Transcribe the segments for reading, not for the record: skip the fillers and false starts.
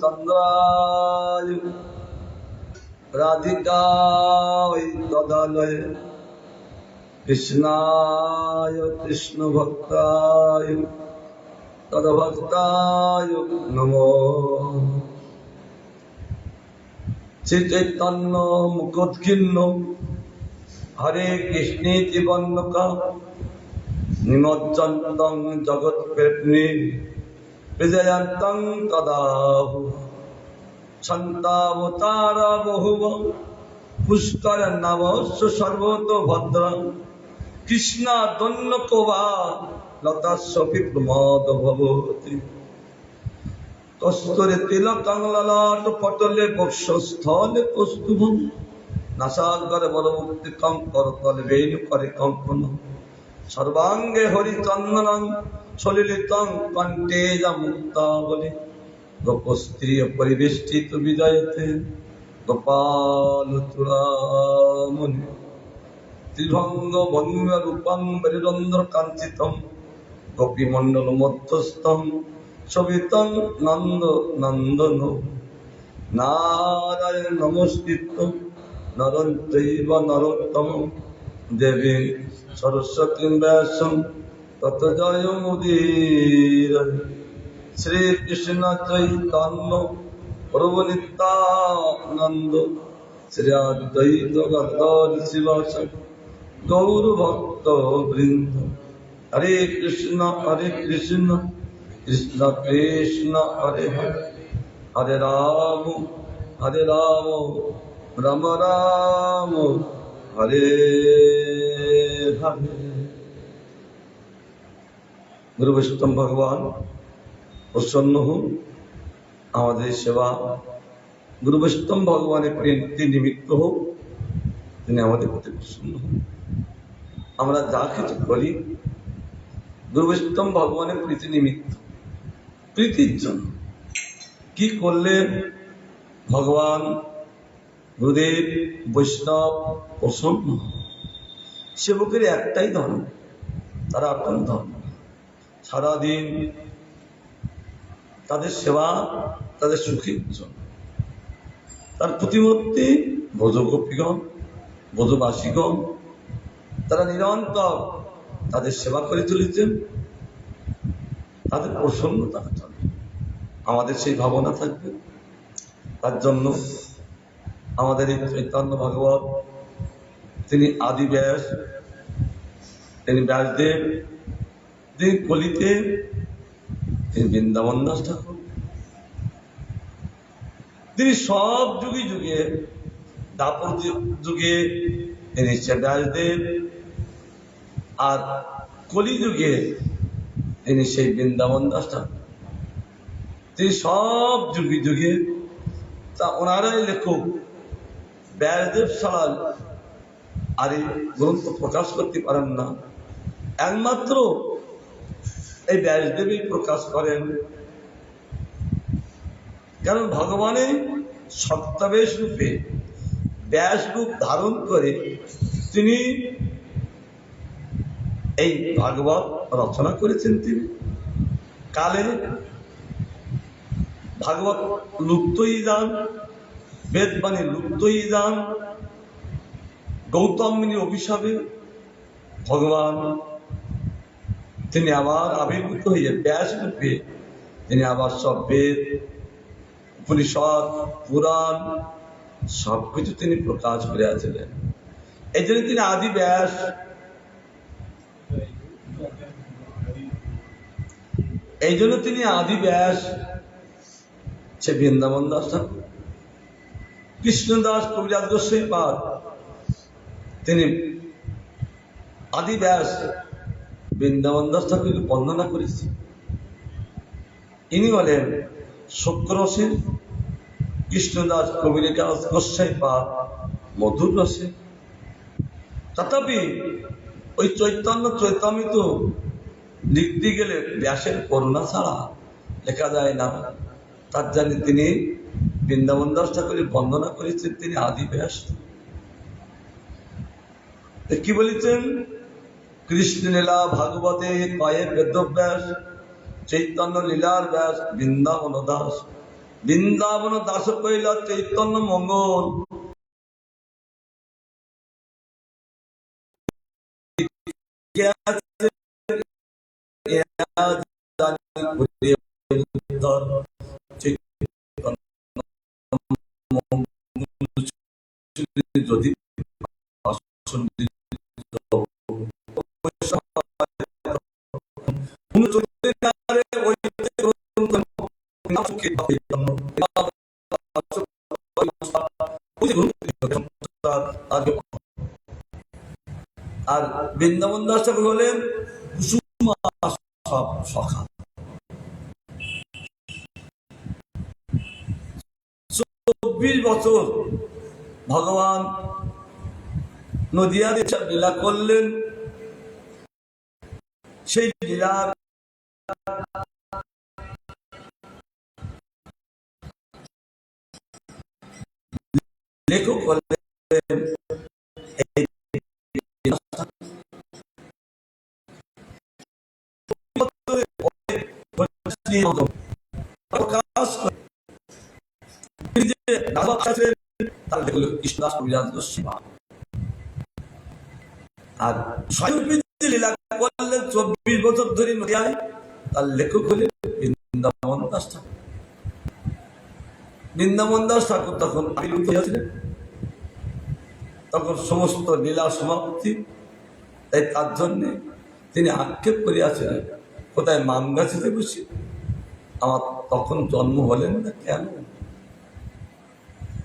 चंद्राय राधिकाय तदालय कृष्णाय कृष्ण भक्ताय तद्भक्ताय नमो। श्री चैतन्य मुखोद्गीर्ण हरे कृष्णेति वन्नका निमज्जन्तं जगत्प्रेम्णि विजयन्तं तदाहु छन्तावतारा बहुव पुष्कर नवस्य सर्वतो भद्र कृष्णा दन्नकोवा लतास्वपि प्रमाद भवति कस्तूरी तिलकं ललाट पटले वक्षस्थले कौस्तुभं नासाग्रे वरमुक्तिकं करतले वेणुकरे कंकणं सर्वांगे हरिचंदनं सलिलितं कंठे मुक्तावली गोपस्त्रिय परिवेष्टित विजयते गोपाल चूड़ामणि त्रिभंग भंग रूपं वरिरंध्र कांचितं गोपीमंडल मध्यस्थं शोभितं नंद नंदन नारायण नमस्कृत्य नरं चैव नरोत्तमं देवीं सरस्वतीं व्यासं ततो जयमुदीरये। श्री कृष्ण चैतन्य प्रभु नित्यानंद श्री अद्वैत गदाधर शिवासादि गौर भक्त वृंद हरे कृष्ण कृष्ण कृष्ण हरे हरे हरे राम राम राम हरे हरे। गुरु वैष्णव भगवान प्रसन्न हो हमारे सेवा गुरु वैष्णव भगवान प्रीति निमित्त हो प्रति प्रसन्न हो আমরা যা কিছু করি গুরু বৈষ্ণব ভগবানের প্রীতি নিমিত্ত প্রীতির জন্য কি করলে ভগবান গুরুদেব বৈষ্ণব প্রসন্ন সেবকের একটাই ধর্ম তারা আপন ধর্ম সারাদিন তাদের সেবা তাদের সুখের জন্য তার প্রতিমূর্তি ব্রজগোপীগণ ব্রজবাসীগণ তারা নিরন্তর তাদের সেবা করে চলেছেন তাদের প্রসন্নতার জন্য আমাদের সেই ভাবনা থাকবে। তার জন্য আমাদের এই চৈতন্য ভাগবত তিনি আদি ব্যাস তিনি ব্যাসদেব তিনি কলিতে তিনি বৃন্দাবন দাস ঠাকুর তিনি সব যুগে যুগে দাপর যুগে তিনি ব্যাসদেব আর কলি যুগে তিনি সেই বৃন্দাবন দাস ঠাকুর তিনি সব যুগে যুগে তা ওনারাই লেখক ব্যাসদেব ছাড়া আর এই গ্রন্থ প্রকাশ করতে পারেন না একমাত্র এই ব্যাসদেবই প্রকাশ করেন কারণ ভগবানের সত্তাবেশ রূপে ব্যাস রূপ ধারণ করে তিনি এই ভাগবত রচনা করেছেন। তিনি কালে ভাগবত লুপ্তই যান বেদবাণী লুপ্তই যান গৌতম মুনির অভিশাপে ভগবান তিনি আবার আবির্ভূত হয়ে ব্যাস রূপে তিনি আবার সব বেদ উপনিষদ পুরাণ সবকিছু তিনি প্রকাশ করে আছিলেন। এই জন্য তিনি আদি ব্যাস। এই জন্য তিনি আদি ব্যাস সে বৃন্দাবন দাস ঠাকুর কৃষ্ণদাস কবিরাজ গোস্বামী পাদ তিনি আদি ব্যাস বৃন্দাবন দাস ঠাকুরকে বন্দনা করেছি। ইনি বলেন শুক্র রসের কৃষ্ণদাস কবিরাজ গোস্বামী পাদ মধুর রসে তথাপি ওই চৈতন্য চৈতমিত লিখতে গেলে ব্যাসের করুণা ছাড়া লেখা যায় না। তার জানি তিনি বৃন্দাবন দাস ঠাকুরের বন্দনা করেছেন তিনি আদি ব্যাস। কি বলেছেন কৃষ্ণ লীলা ভাগবতে পায়ে বেদব্যাস চৈতন্য লীলার ব্যাস বৃন্দাবন দাস বৃন্দাবন দাস কইল চৈতন্য মঙ্গল, যদি আর বৃন্দাবন দাস ঠাকুর হলেন সব সখা। 24 বছর ভগবান নদিয়ার লীলা করলেন। সেই লীলা লেখক করলেন কৃষ্ণদাস কবিরাজ গোস্বামী। আর লীলা করলেন 24 বছর ধরে নদিয়ায়, তার লেখক হলেন বৃন্দাবন দাস ঠাকুর। বৃন্দাবন দাস ঠাকুর তখন তখন সমস্ত লীলা সমাপ্তি, তাই তার জন্য তিনি আক্ষেপ করিয়াছেন, কোথায় মাম গাছিতে বসে আমার তখন জন্ম হলেন না কেন,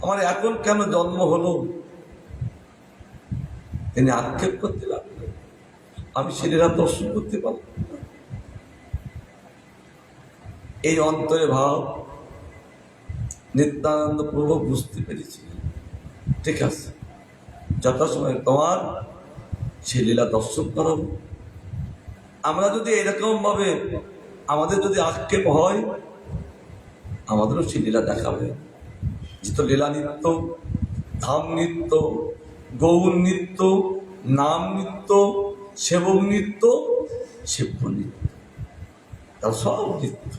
আমার এখন কেন জন্ম হলো, তিনি আক্ষেপ করতে লাগলেন। আমি সেটা দর্শন করতে পারলাম। এই অন্তরে ভাব নিত্যানন্দ প্রভু বুঝতে পেরেছি, ঠিক আছে যথাসময় তোমার সে লীলা দর্শন করাবো। আমরা যদি এরকম ভাবে আমাদের যদি আক্ষেপ হয়, আমাদেরও সে লীলা দেখাবে। যেহেতু লীলা নৃত্য, ধাম নৃত্য, গৌর নৃত্য, নাম নৃত্য, সেবক নৃত্য, সেব্য নৃত্য, তার সব নৃত্য।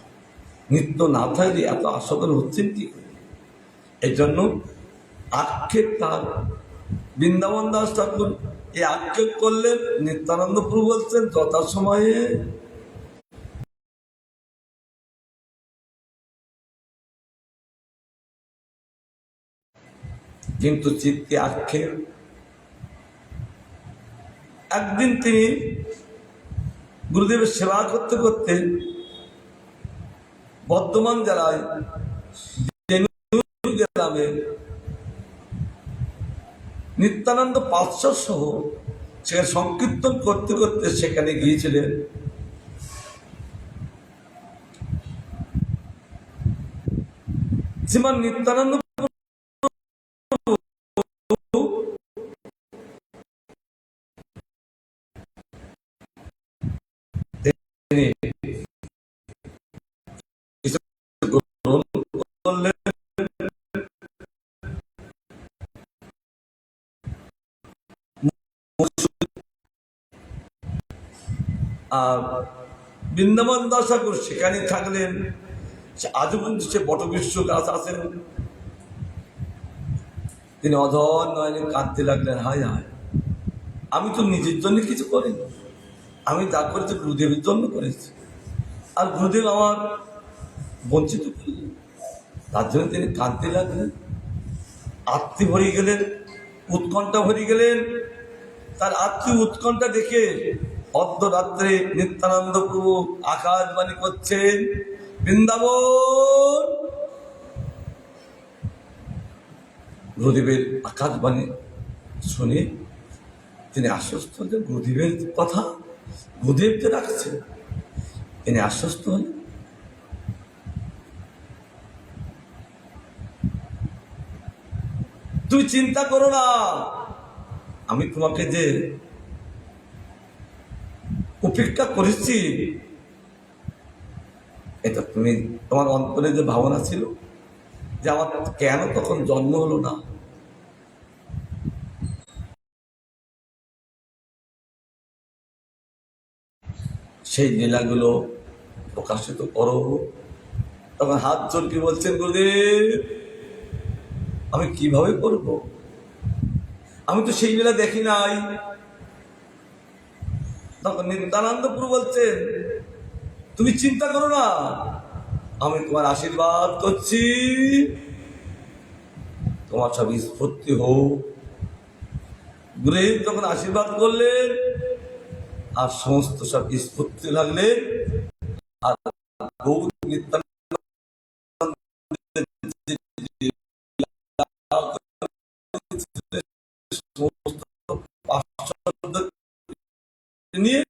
নৃত্য না থাকলে এত আস্বাদন হচ্ছেন কি করে? এই জন্য আক্ষেপ তার বৃন্দাবন দাস ঠাকুর এই আক্ষেপ করলেন। নিত্যানন্দ প্রভু বলছেন যথাসময়ে কিন্তু চিত্তে আক্ষেপ। একদিন তিনি গুরুদেবের সেবা করতে করতে বর্ধমান জেলায় গ্রামে নিত্যানন্দ পার্শ্বদ সহ সেখানে সংকীর্তন করতে করতে সেখানে গিয়েছিলেন। শ্রীমান নিত্যানন্দ আর বৃন্দাবন দাস ঠাকুর সেখানে থাকলেন। আজও কিন্তু সে বটবৃক্ষ গাছ আছেন। তিনি অধর নয়নে কাঁদতে লাগলেন, হায় হায়, আমি তো নিজের জন্য কিছু করিনি, আমি যা করেছি গুরুদেবের জন্য করেছি, আর গুরুদেব আমার বঞ্চিত করলেন। তার জন্য তিনি কাঁদতে লাগলেন, আত্মী ভরে গেলেন, উৎকণ্ঠা ভরে গেলেন। তার আত্মী উৎকণ্ঠা দেখে অর্ধরাত্রে নিত্যানন্দ প্রভু আকাশবাণী করছেন, বৃন্দাবন। গুরুদেবের আকাশবাণী শুনে তিনি আশ্বস্ত হলেন, গুরুদেবের কথা গুরুদেবকে রাখছেন, তিনি আশ্বস্ত হলেন। তুমি চিন্তা করো না, আমি তোমাকে যে উপেক্ষা করেছি, এটা তুমি তোমার অন্তরে যে ভাবনা ছিল যে আমার কেন তখন জন্ম হলো না, সেই লীলাগুলো প্রকাশিত করো। তখন হাত চলকে বলছেন, গুরুদেব আমি কিভাবে করব, আমি তো সেই লীলা দেখি নাই। তখন নিত্যানন্দ প্রভু বলছেন, তুমি চিন্তা করো না, আমি তোমার আশীর্বাদ করছি, তোমার সব স্ফূর্তি হোক। গুরুদেব তখন আশীর্বাদ করলেন, আর সমস্ত সব স্ফূর্তি লাগলেন। আর গৌর নিত্যানন্দ নিয়ে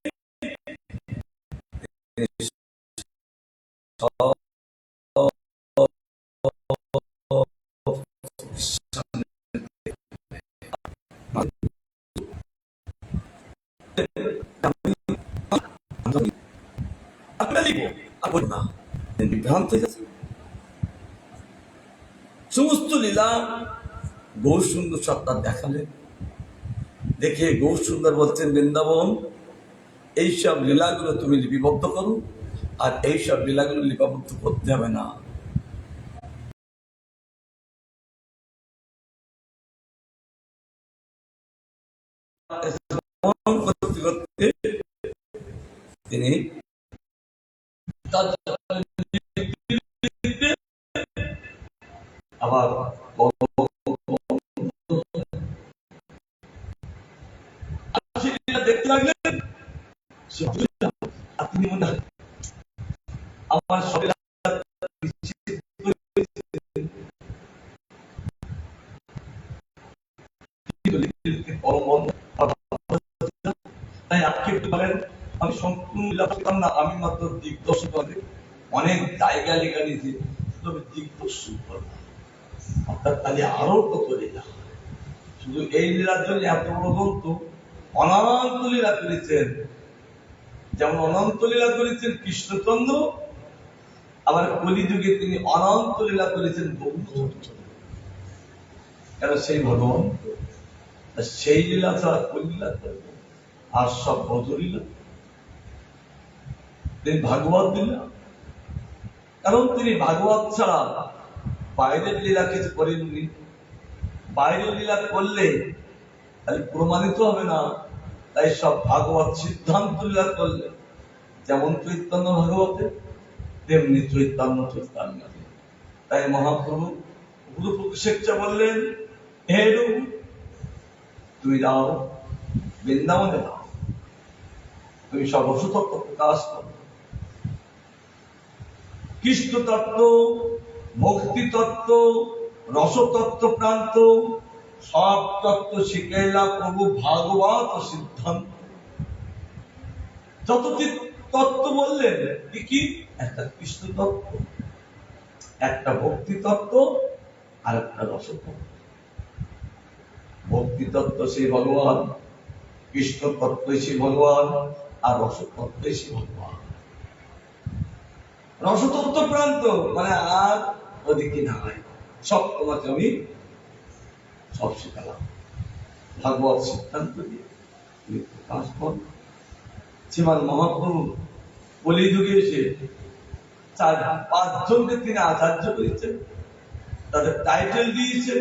বিভ্রান্ত হয়ে গেছে। সমস্ত লীলা গৌর সুন্দর সত্তা দেখালেন। দেখে গৌর সুন্দর বলছেন, বৃন্দাবন এইসব লীলাগুলো তুমি লিপিবদ্ধ করো, আর এইসব লীলাগুলো লিপিবদ্ধ করতে হবে না। করতে করতে তিনি আবার দেখতে লাগলেন। আপনি মনে হয় আমার শরীর তাই আক্ষেপ করেন আমি সম্পূর্ণ লীলা করতাম না, আমি মাত্র দিগদর্শন করে অনেক জায়গা লেখা নিয়েছি, তবে দিগদর্শন করলাম। অর্থাৎ তাহলে আরো কত লীলা, শুধু এই লীলার জন্য এত বড় গ্রন্থ অনন্ত লীলা করেছেন। যেমন অনন্ত লীলা করেছেন কৃষ্ণচন্দ্র, আবার কলিযুগে তিনি অনন্ত লীলা করেছেন গৌরচন্দ্র। কেন সেই ভগবান, সেই লীলা ছাড়া কোন লীলা করবে, আর সব বধলীলা, তিনি ভাগবত লীলা। কারণ তিনি ভাগবত ছাড়া বাইরের লীলা কিছু করেননি। বাইরের লীলা করলে তাহলে প্রমাণিত হবে না, তাই সব ভাগবত সিদ্ধান্ত লীলা করলে, যেমন চৈতন্য ভাগবতে তেমনি চৈতন্য চৈতন্য। তাই মহাপ্রভু গুরু প্রতিষ্ঠা বললেন, হে রূপ তুমি যাও বৃন্দাবনে, যাও তুমি সব অসুতত্ব প্রকাশ করো, কৃষ্ণ তত্ত্ব, ভক্তি তত্ত্ব, রসতত্ত্ব প্রান্ত সব তত্ত্ব শিখাইলা প্রভু ভাগবত সিদ্ধান্ত। যতটি তত্ত্ব বললেন, কি একটা কৃষ্ণ তত্ত্ব, একটা ভক্তি তত্ত্ব, আর একটা রসতত্ত্ব। ভক্তি তত্ত্ব সেই ভগবান, কৃষ্ণ তত্ত্ব সেই ভগবান, আর রসতত্ত্ব সেই ভগবান। রসতত্ত্ব প্রান্ত মানে আর ওদিকে নাই, সব তোমাকে আমি সব শেখালাম। ভাগবত সিদ্ধান্ত দিয়ে প্রকাশ কর। শ্রীমান মহাপ্রভু কলিযুগে এসে 4-5 জনকে তিনি আচার্য করেছেন, তাদের টাইটেল দিয়েছেন,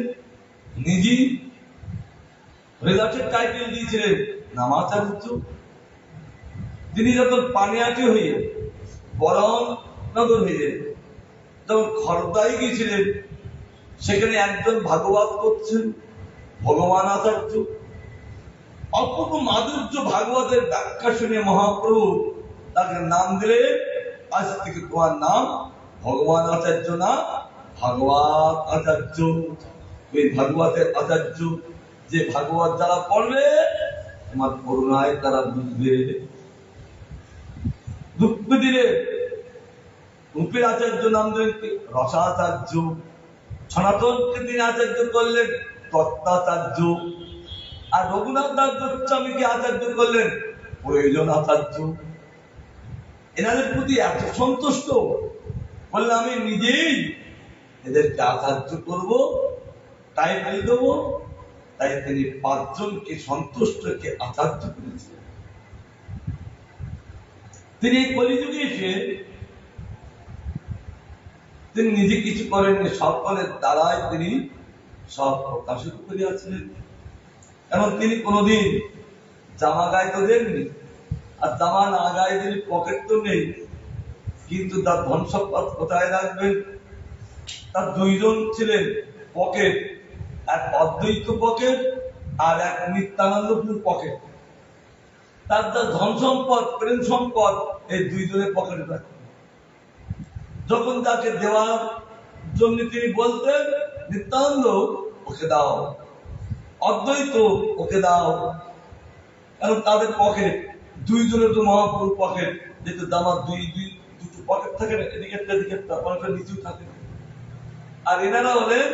নিজেই রেজাল্টের টাইটেল দিয়েছিলেন নামাচার্য। তিনি যখন পানিয়াটি হয়ে বরণনগর হয়ে যখন খর্দায় গিয়েছিলেন, সেখানে একজন ভাগবত করছেন ভগবান আচার্য। অপূর্ব মাধুর্য ভাগবতের ব্যাখ্যা শুনে মহাপ্রভু তাকে নাম দিলেন, আজ থেকে তোমার নাম ভগবান আচার্য না, ভাগবত আচার্য। ওই ভাগবতের আচার্য, যে ভাগবত যারা পড়বে তোমার করুণায় তারা বুঝবে, দুঃখ দিলে। রূপের আচার্য নাম দিলেন রসাচার্য। সনাতনকে তিনি আচার্য করলেন তত্ত্বাচার্য। আর রঘুনাথ দাস গোস্বামীকে আচার্য করলেন প্রয়োজন আচার্য। এনাদের প্রতি এত সন্তুষ্ট, বললে আমি নিজেই এদেরকে আচার্য করব, টাইটেল দেব। তাই তিনি 5 জনকে সন্তুষ্টকে আচার্য করেছিলেন। তিনি কলিযুগে এসে তিনি নিজে কিছু করেননি, সকলের দ্বারাই তিনি সব প্রকাশিত করিয়াছিলেন। এবং তিনি কোনোদিন জামা গায়ে তো দেননি, আর জামা না গায়ে দিলে পকেট তো নেই, কিন্তু তার ধন সম্পদ কোথায় রাখবেন? তার দুইজন ছিলেন পকেট, এক অদ্বৈত পকেট আর এক নিত্যানন্দপুর পকেট। তার যা ধন সম্পদ, প্রেম সম্পদ, এই দুইজনের পকেটে রাখতেন। যখন তাকে দেওয়ার জন্য তিনি বলতেন, নিত্যানন্দ ওকে দাও, অদ্বৈত ওকে দাও, কারণ তাদের পকেট দুইজনের তো মহাপুরুষ পকেট, যেহেতু দামার দুটো পকেট থাকে না, এদিকে একটা এদিকে একটা, অনেকটা নিচেও থাকে। আর এনারা হলেন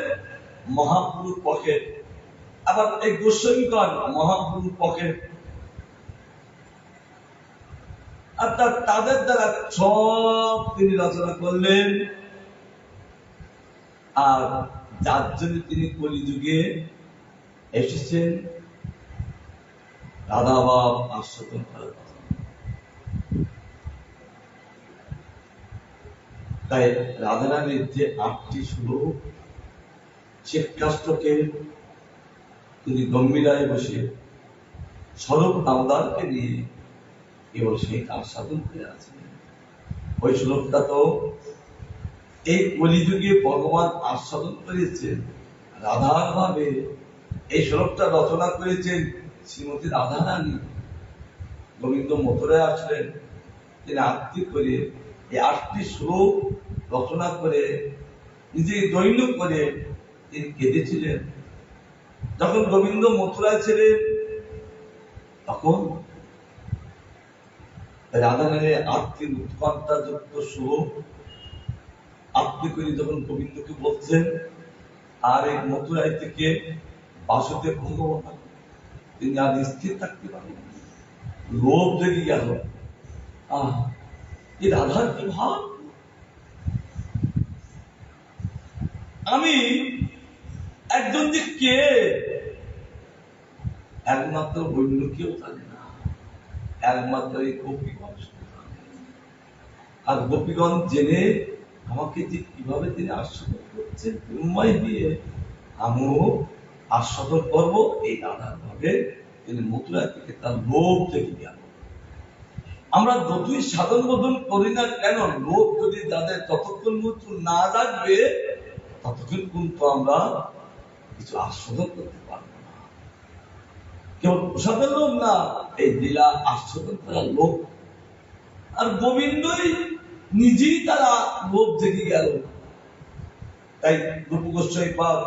মহাপুরুষ পকেট। আবার এই গোস্বামীগণ মহাপুরুষ পকেট। আর তাদের দ্বারা সব তিনি রচনা করলেন। আর যার জন্য তিনি কলিযুগে এসেছেন, রাধাভাব আস্বাদন করার কথা। তাই রাধারানীর যে 8টি শ্লোক, শ্বেতকাষ্টকে তিনি গম্ভীরায় বসে স্বরূপ দামোদরকে নিয়ে কেবল সেই আস্বাদন করে আছেন। ওই শ্লোকটা তো এই কলিযুগে ভগবান আস্বাদন করেছেন রাধার ভাবে। এই শ্লোকটা রচনা করেছেন শ্রীমতী রাধারানী। গোবিন্দ মথুরায় আসলেন, তিনি আত্মীয় করে এই 8টি শ্লোক রচনা করে নিজে দৈন্য করে তিনি কেঁদেছিলেন। যখন গোবিন্দ মথুরায় ছিলেন, তখন রাধারানীর আত্মীয় উৎকণ্ঠা যুক্ত শ্লোক আত্মীয় করে যখন গোবিন্দকে বলছেন, আর এই মথুরায় থেকে বাসুদেব ভগবান তিনি আর স্থির থাকতে পারেন, লোভ জেগে গেল। এই রাধার কি ভাব! আমি একজন যে কে একমাত্র বৈন্য কেউ জানে না, একমাত্র এই গোপীগণ। আর গোপীগণ জেনে আমাকে যে কিভাবে তিনি আস্বাদন করছেন উন্ময় দিয়ে, আমিও আস্বাদন করবো এই রাধার ভাবে। তিনি মথুরা থেকে তার লোভ থেকে গেল। আমরা যতই সাধন বোধন করি না কেন, লোভ যদি যাদের ততক্ষণ না জাগবে, ততক্ষণ কিন্তু আমরা কিছু আস্বাদন করতে পারবো না। কেবল প্রসাদের লোভ না, এই লীলা আস্বাদন করার লোভ। আর গোবিন্দই নিজেই তারা লোভ জেগে গেল। তাই রূপ গোস্বামী পাদ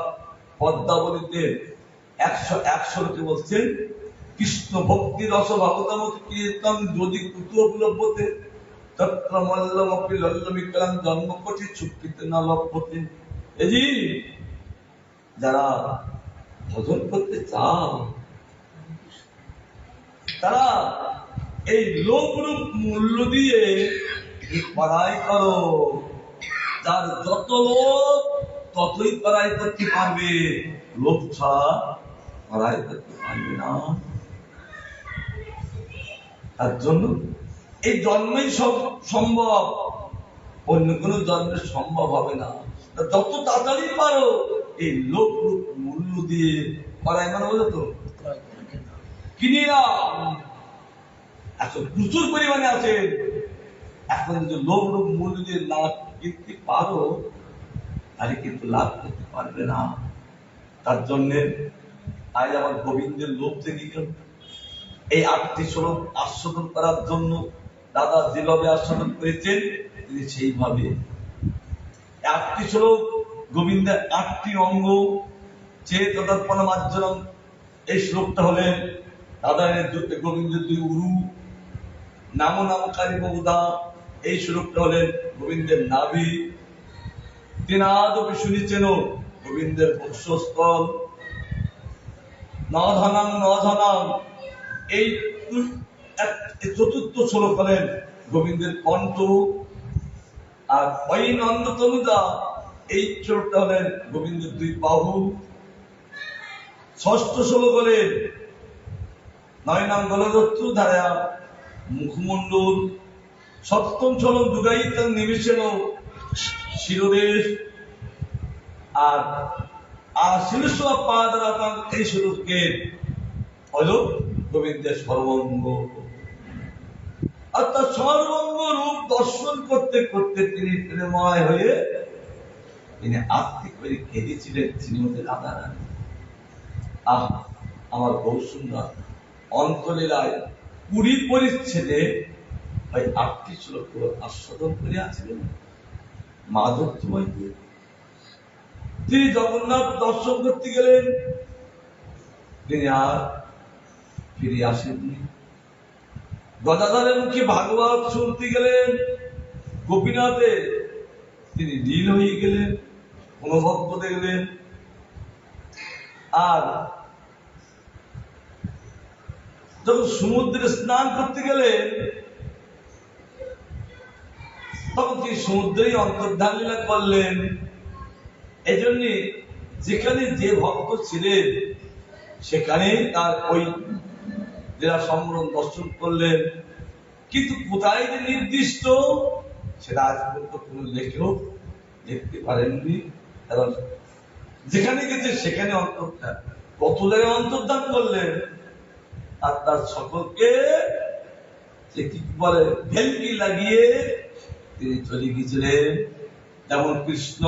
পদ্মাবলীতে 101 শ্লোকে বলছেন, কৃষ্ণ ভক্তি রস ভগতম কীর্তন যদি কুতু উপলভ্যতে তত্র মল্লমপি লল্লবিকলাম জন্মকটি চুক্তিতে না লভ্যতে। এই যারা ভজন করতে চাও, তারা এই লোভ রূপ মূল্য দিয়ে পড়াই করো। যার যত লোভ ততই পড়াই করতে পারবে, লোভ ছাড়া পড়াই করতে পারবে না। তার জন্য এই জন্মেই সব সম্ভব, অন্য কোনো জন্মে সম্ভব হবে না। যত তাড়াতাড়ি পারো এই লোভ রূপ মূল্য দিয়ে পড়াই, মানে বলে তো কিনে না। এখন প্রচুর পরিমাণে আছে। এখন যদি লোভ রূপ মূল্য দিয়ে লাভ কিনতে পারো, তাহলে কিন্তু লাভ করতে পারবে না। তার জন্য আজ আমার গোবিন্দের লোভ থেকে গেল। এই 8টি শ্লোক আস্বাদন করার জন্য দাদা যেভাবে আস্বাদন করেছেন, তিনি সেইভাবে 8টি শ্লোক গোবিন্দের 8টি অঙ্গ চেতদর্পণ মার্জনম। এই শ্লোকটা হলেন রাধারানীর গোবিন্দের 2 উরু, নাম নামকারী বহুদা। এই শ্লোকটা হলেন গোবিন্দের নাভি, তিনাদপি শুনেছেন গোবিন্দের বক্ষস্থল, নধনাং নধনাং। এই 4র্থ শ্লোক হলেন গোবিন্দের কণ্ঠ। আর ওই নন্দতনুদা, এই শ্লোকটা হলেন গোবিন্দের 2 বাহু। 6ষ্ঠ শ্লোক হলেন নয়নাং গলদত্তু ধারা মুখমণ্ডল। 7ম শ্লোক দুগায়িত নিমিষেন শিরোদেশ আর শিরস্ব পা দ্বারা তার এই স্বরূপকে হল গোবিন্দের সর্বঙ্গ। অর্থাৎ সর্বঙ্গ রূপ দর্শন করতে করতে তিনি প্রেমময় হয়ে তিনি আত্মিক করে কেঁদেছিলেন শ্রীমতী রাধারানী। আহ, আমার বহু সুন্দর অন্তলীলায় 20 পরিচ্ছেদে ওই 8টি শ্লোক আস্বাদন করিয়াছিলেন মাধবময়। তিনি জগন্নাথ দর্শন করতে গেলেন, তিনি আর ফিরে আসেননি। গদাধরের মুখে ভাগবত শুনতে গেলেন, গোপীনাথে তিনি লীন হয়ে গেলেন, অনুভব দেখলেন। আর যখন সমুদ্রে স্নান করতে গেলেন, তখন তিনি সমুদ্রেই অন্তর্ধান লীলা করলেন। এই জন্য যেখানে যে ভক্ত ছিলেন সেখানে তার ওই লীলা সম্বরণ দর্শন করলেন। কিন্তু কোথায় যে নির্দিষ্ট সেটা আজ পর্যন্ত কোনো লেখেও দেখতে পারেননি। কারণ যেখানে গেছে সেখানে অন্তর্ধান, কত জায়গায় অন্তর্ধান করলেন। আর তার সকলকে সে কি বলে ভেলকি লাগিয়ে তিনি চলে গিয়েছিলেন। যেমন কৃষ্ণ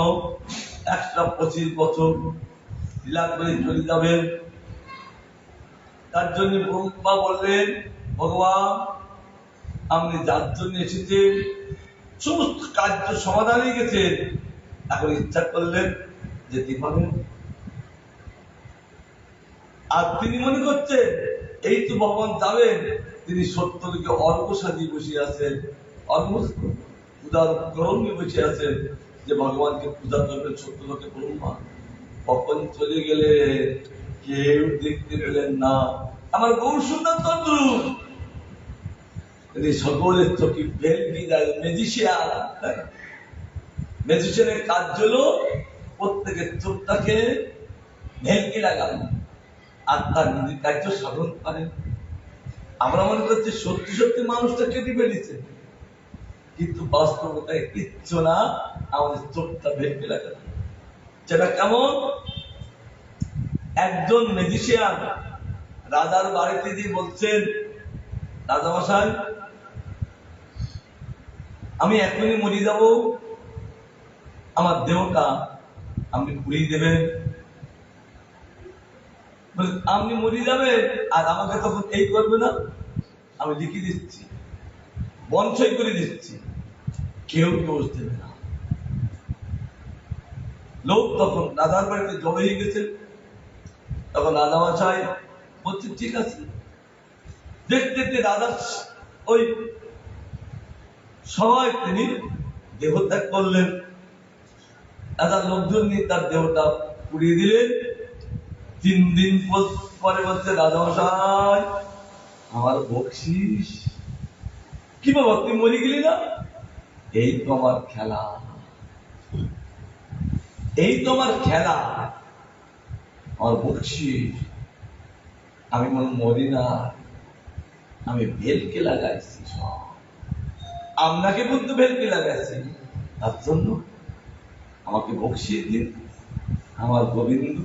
125 বছর লীলা করে চলে যাবেন। তার জন্য ব্রহ্মা বললেন, ভগবান আপনি যার জন্য এসেছেন সমস্ত কার্য সমাধান হয়ে গেছে, এখন ইচ্ছা করলেন যেতে পারেন। আর তিনি মনে করছেন এই তো ভগবান যাবেন, তিনি সত্যকে অর্ঘ সাজিয়ে বসে আছেন, পূজার গ্রহণ নিয়ে বসে আছেন যে ভগবানকে পূজা করবেন সত্যলোকে ব্রহ্মা। কখন চলে গেলে কেউ দেখতে পেলেন না। আমার গৌর সুন্দর তন্ত্র সকলের চোখে ভেলকি যায়। ম্যাজিশিয়ানের কাজ হলো প্রত্যেকের চোখটাকে ভেলকি লাগানো আর তার নিজের কার্য সাধন করেন। আমরা মনে করছি সত্যি সত্যি মানুষটা কেটে ফেলেছে, কিন্তু বাস্তবতায় কিচ্ছু না, আমাদের চোখটা ভেলকি লাগানো। সেটা কেমন? একজন ম্যাজিশিয়ান রাজার বাড়িতে দিয়ে বলছেন, রাজামশাই আমি এখনই মরে যাব, আমার দেহটা আপনি পুড়িয়ে দেবেন। আপনি মরে যাবেন আর আমাকে তখন এই করবে না, আমি লিখে দিচ্ছি, বঞ্চয় করে দিচ্ছি, কেউ দোষ দেবে না। লোক তখন রাজার বাড়িতে জড়ো হয়ে গেছে। তখন রাজামশাই বলছে ঠিক আছে। দেখতে দেখতে রাজার ওই সবাই তিনি দেহত্যাগ করলেন। রাজার লোকজন নিয়ে তার দেহটা পুড়িয়ে দিলেন। 3 দিন পরে বলছে, রাজামশাই আমার বকশিস। কি বাবা তুই মরে গেলি না? এই তো আমার খেলা, এই তো আমার খেলা, আমার বকশিস। আমি মরি না, আমি ভেলকি লাগাইছি সব, আপনাকে বলতে ভেলকি লাগাইছি, তার জন্য আমাকে বকশিয়ে দিন। আমার গোবিন্দ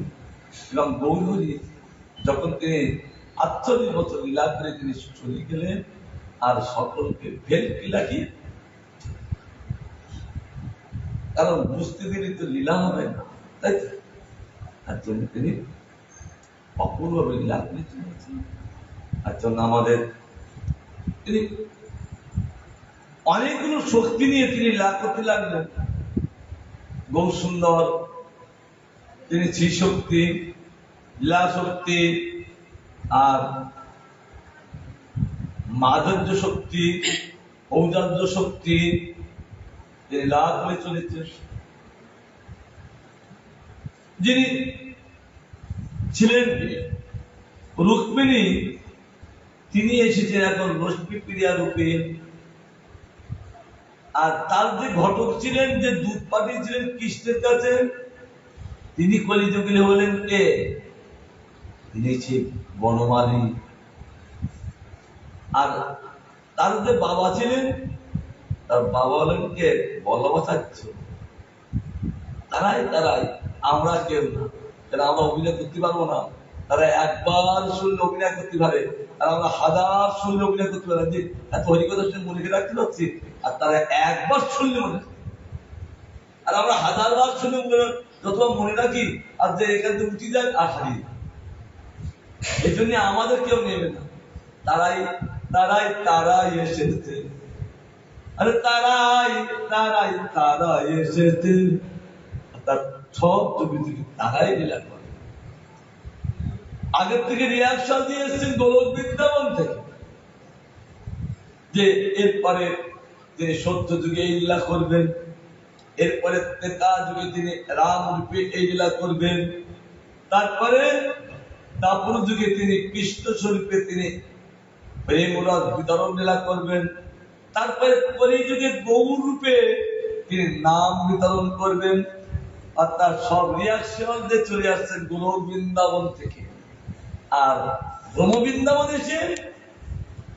এবং গৌরী যখন তিনি 48 বছর লীলা করে তিনি চলে গেলেন আর সকলকে ভেলকি লাগিয়ে, কারণ বুঝতে দিলে তো লীলা হবে না, তাই তার জন্য তিনি অপূর্বভাবে লীলা করে চলেছেন। তার জন্য আমাদের তিনি অনেকগুলো শক্তি নিয়ে তিনি লীলা করতে লাগলেন। গৌর সুন্দর তিনি শ্রী শক্তি, লীলা শক্তি আর মাধুর্য শক্তি, ঔদার্য শক্তি তিনি লীলা করে চলেছেন। যিনি ছিলেন রুক্মিণী, তিনি এসেছেন এখন রশ্মিপ্রিয়া রূপে। আর তার যে ঘটক ছিলেন, যে দুধ পাঠিয়েছিলেন কৃষ্ণের কাছে, তিনি কলিযুগে হলেন কে? তিনি বনমালী। আর তার যে বাবা ছিলেন, তার বাবা হলেন কে? বলবাচার্য। তারাই, আমরা কেউ না। কেন আমরা অভিনয় করতে পারবো না? তারা একবার শুনলে অভিনয় করতে পারে, আর আমরা হাজার শুনলে অভিনয় করতে পারি। যে এত হরিকথা শুনে মনে রাখতে পারছি, আর তারা একবার শুনলে মনে, আর আমরা হাজারবার শুনে যতবার মনে রাখি, আর যে এখান থেকে উঠে যায় আর হারিয়ে। এই জন্য আমাদের কেউ নেবে না। তারাই এসেছে, আরে তারাই এসেছে, তার সব ছবি থেকে তারাই লীলা করে। আগের থেকে রিয়াকশন দিয়ে এসছেন গোলক বৃন্দাবন থেকে, যে এরপরে তিনি সত্য যুগে এই লীলা করবেন, এরপরে ত্রেতা যুগে তিনি রাম রূপে এই লীলা করবেন, তারপরে দাপর যুগে তিনি কৃষ্ণ স্বরূপে তিনি প্রেমরস বিতরণ লীলা করবেন, তারপরে কলিযুগে গৌর রূপে তিনি নাম বিতরণ করবেন। আর তার সব রিয়াকশন দিয়ে চলে আসছেন গোলক বৃন্দাবন থেকে। আর ব্রহ্ম বৃন্দাবন এসে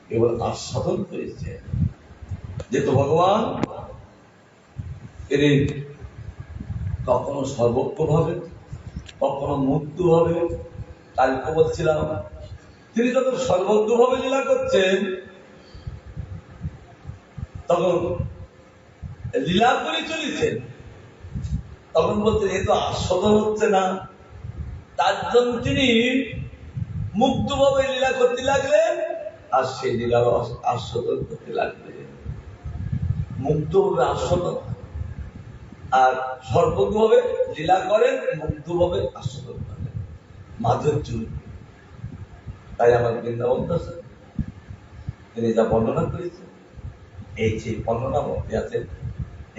কেবল আস্বাদন করেছে যে তো ভগবান তিনি কখনো সর্বজ্ঞ ভাবে, কখনো মুক্ত ভাবে। কালকে বলছিলাম, তিনি যখন সর্বজ্ঞ ভাবে লীলা করছেন, তখন লীলা করে চলেছেন, তখন বলছেন এ তো আস্বাদন হচ্ছে না। তার জন্য তিনি মুক্ত ভাবে লীলা করতে লাগলেন, আর সেই লীলার আস্বাদন করতে লাগলেন। মুক্ত ভাবে আস্বাদন, আর সর্বজ্ঞ ভাবে লীলা করেন, মুক্ত ভাবে আস্বাদন করেন, মাধুর্য। তাই আমার বৃন্দাবন দাস তিনি যা বর্ণনা করেছেন, এই যে বর্ণনা মধ্যে আছে,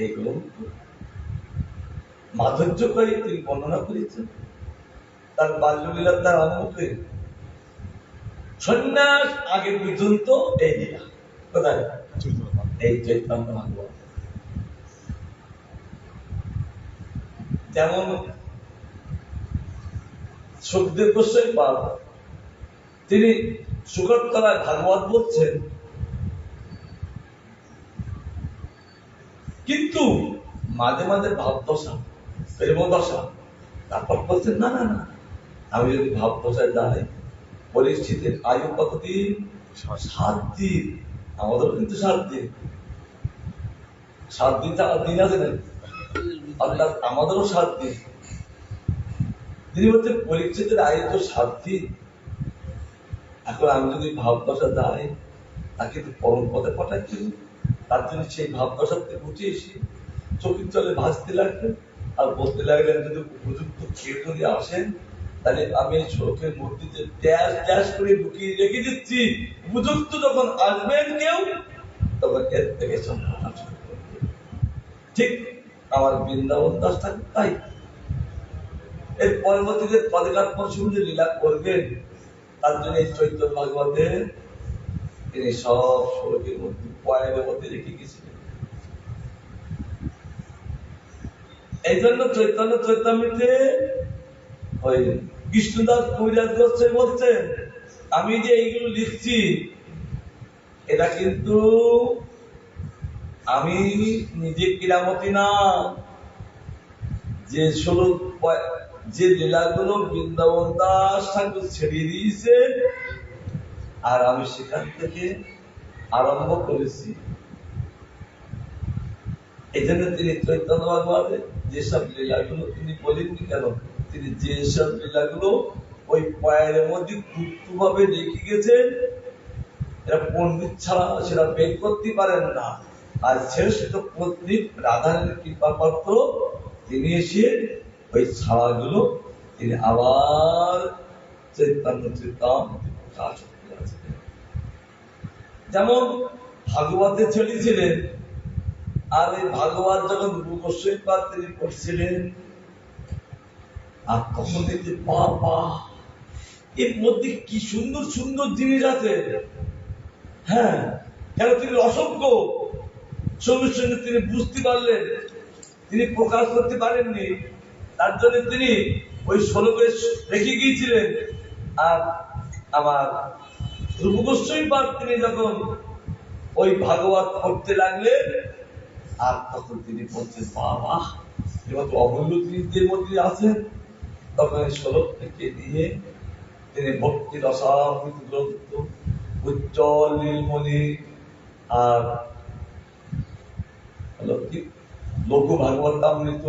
এইগুলো মাধুর্য করে তিনি বর্ণনা করেছেন। তার বাল্যলীলা তার আরম্ভে সন্ন্যাস আগে পর্যন্ত এই লীলা কোথায়, এই চৈতন্য ভাগবত। যেমন সুখদেব গোস্বামী পাদ তিনি সুখতলায় ভাগবত বলছেন, কিন্তু মাঝে মাঝে ভাবদশা, প্রেমদশা, তারপর বলছেন না না না, আমি যদি ভাবদশায় যাই, পরিস্থিতির আয়ু কতদিন? 7 দিন। আমাদেরও কিন্তু 7 দিন, 7 দিন দিন আছে না, অর্থাৎ আমাদেরও 7 দিন। তিনি বলছেন পরিচ্ছেদের আয়ু তো 7 দিন। এখন আমি যদি ভাবদশা যাই, তাকে তো পরম পথে পাঠাচ্ছি, তার জন্য সেই ভাবদশা থেকে উঠে এসে চোখের জলে ভাসতে লাগলেন, আর বলতে লাগলেন যদি উপযুক্ত কেউ যদি আসেন, তাহলে আমি এই চোখের মূর্তিতে ড্যাশ ড্যাশ করে ঢুকিয়ে রেখে দিচ্ছি, উপযুক্ত যখন আসবেন কেউ, তখন এর থেকে সম্পূর্ণ শুরু করবে। ঠিক আমার বৃন্দাবন দাস ঠাকুর তাই। এর পরবর্তীতে পদকাত্মক সূর্য লীলা করবেন, তার জন্য এই চৈতন্য ভাগবতে তিনি সব শ্লোকের মধ্যে পয়ের মধ্যে রেখে গেছিলেন। এই জন্য চৈতন্য চৈতন্যতে ওই কৃষ্ণদাস কবিরাজ গোস্বামী বলছেন, আমি যে এইগুলো লিখছি, এটা কিন্তু আমি নিজে কিরামতি না, যে যে লীলাগুলো বৃন্দাবন দাস ঠাকুর ছেড়ে দিয়েছে, আর আমি সেখান থেকে আরম্ভ করেছি। এই জন্য তিনি চৈতন্য ভাগবতে যেসব লীলাগুলো তিনি বলেননি কেন, তিনি যেসব লীলাগুলো ওই পায়ের মধ্যে গুপ্ত ভাবে রেখে গেছেন, এরা পণ্ডিত ছাড়া সেটা বের করতে পারেন না। আর শ্রেষ্ঠ পণ্ডিত রাধারানীর কৃপা পাত্র, তিনি এসে ওই ছাড়াগুলো তিনি আবার চৈতন্য চৈতন্য প্রকাশ করতে আসবেন। যেমন ভাগবতে চলেছিলেন, আর এই ভাগবত যখন গোস্বামী পাদ তিনি পড়ছিলেন, আর তখন দেখতে বাবা এর মধ্যে কি সুন্দর সুন্দর জিনিস আছে। হ্যাঁ, কেন তিনি অসংখ্য, সঙ্গে সঙ্গে তিনি বুঝতে পারলেন, তিনি প্রকাশ করতে পারেননি, তার জন্য তিনি ওই শ্লোকে রেখে গিয়েছিলেন। আর আমার রূপ গোস্বামী পাদ তিনি যখন ওই ভাগবত পড়তে লাগলেন, আর তখন তিনি বলছেন বাবা যেহেতু অমূল্য জিনিসদের মধ্যে আছেন, তখন এই শ্লোক থেকে দিয়ে তিনি ভক্তি রসামৃত গ্রন্থ, উজ্জ্বল নীলমণি আর লঘু ভাগবতামৃত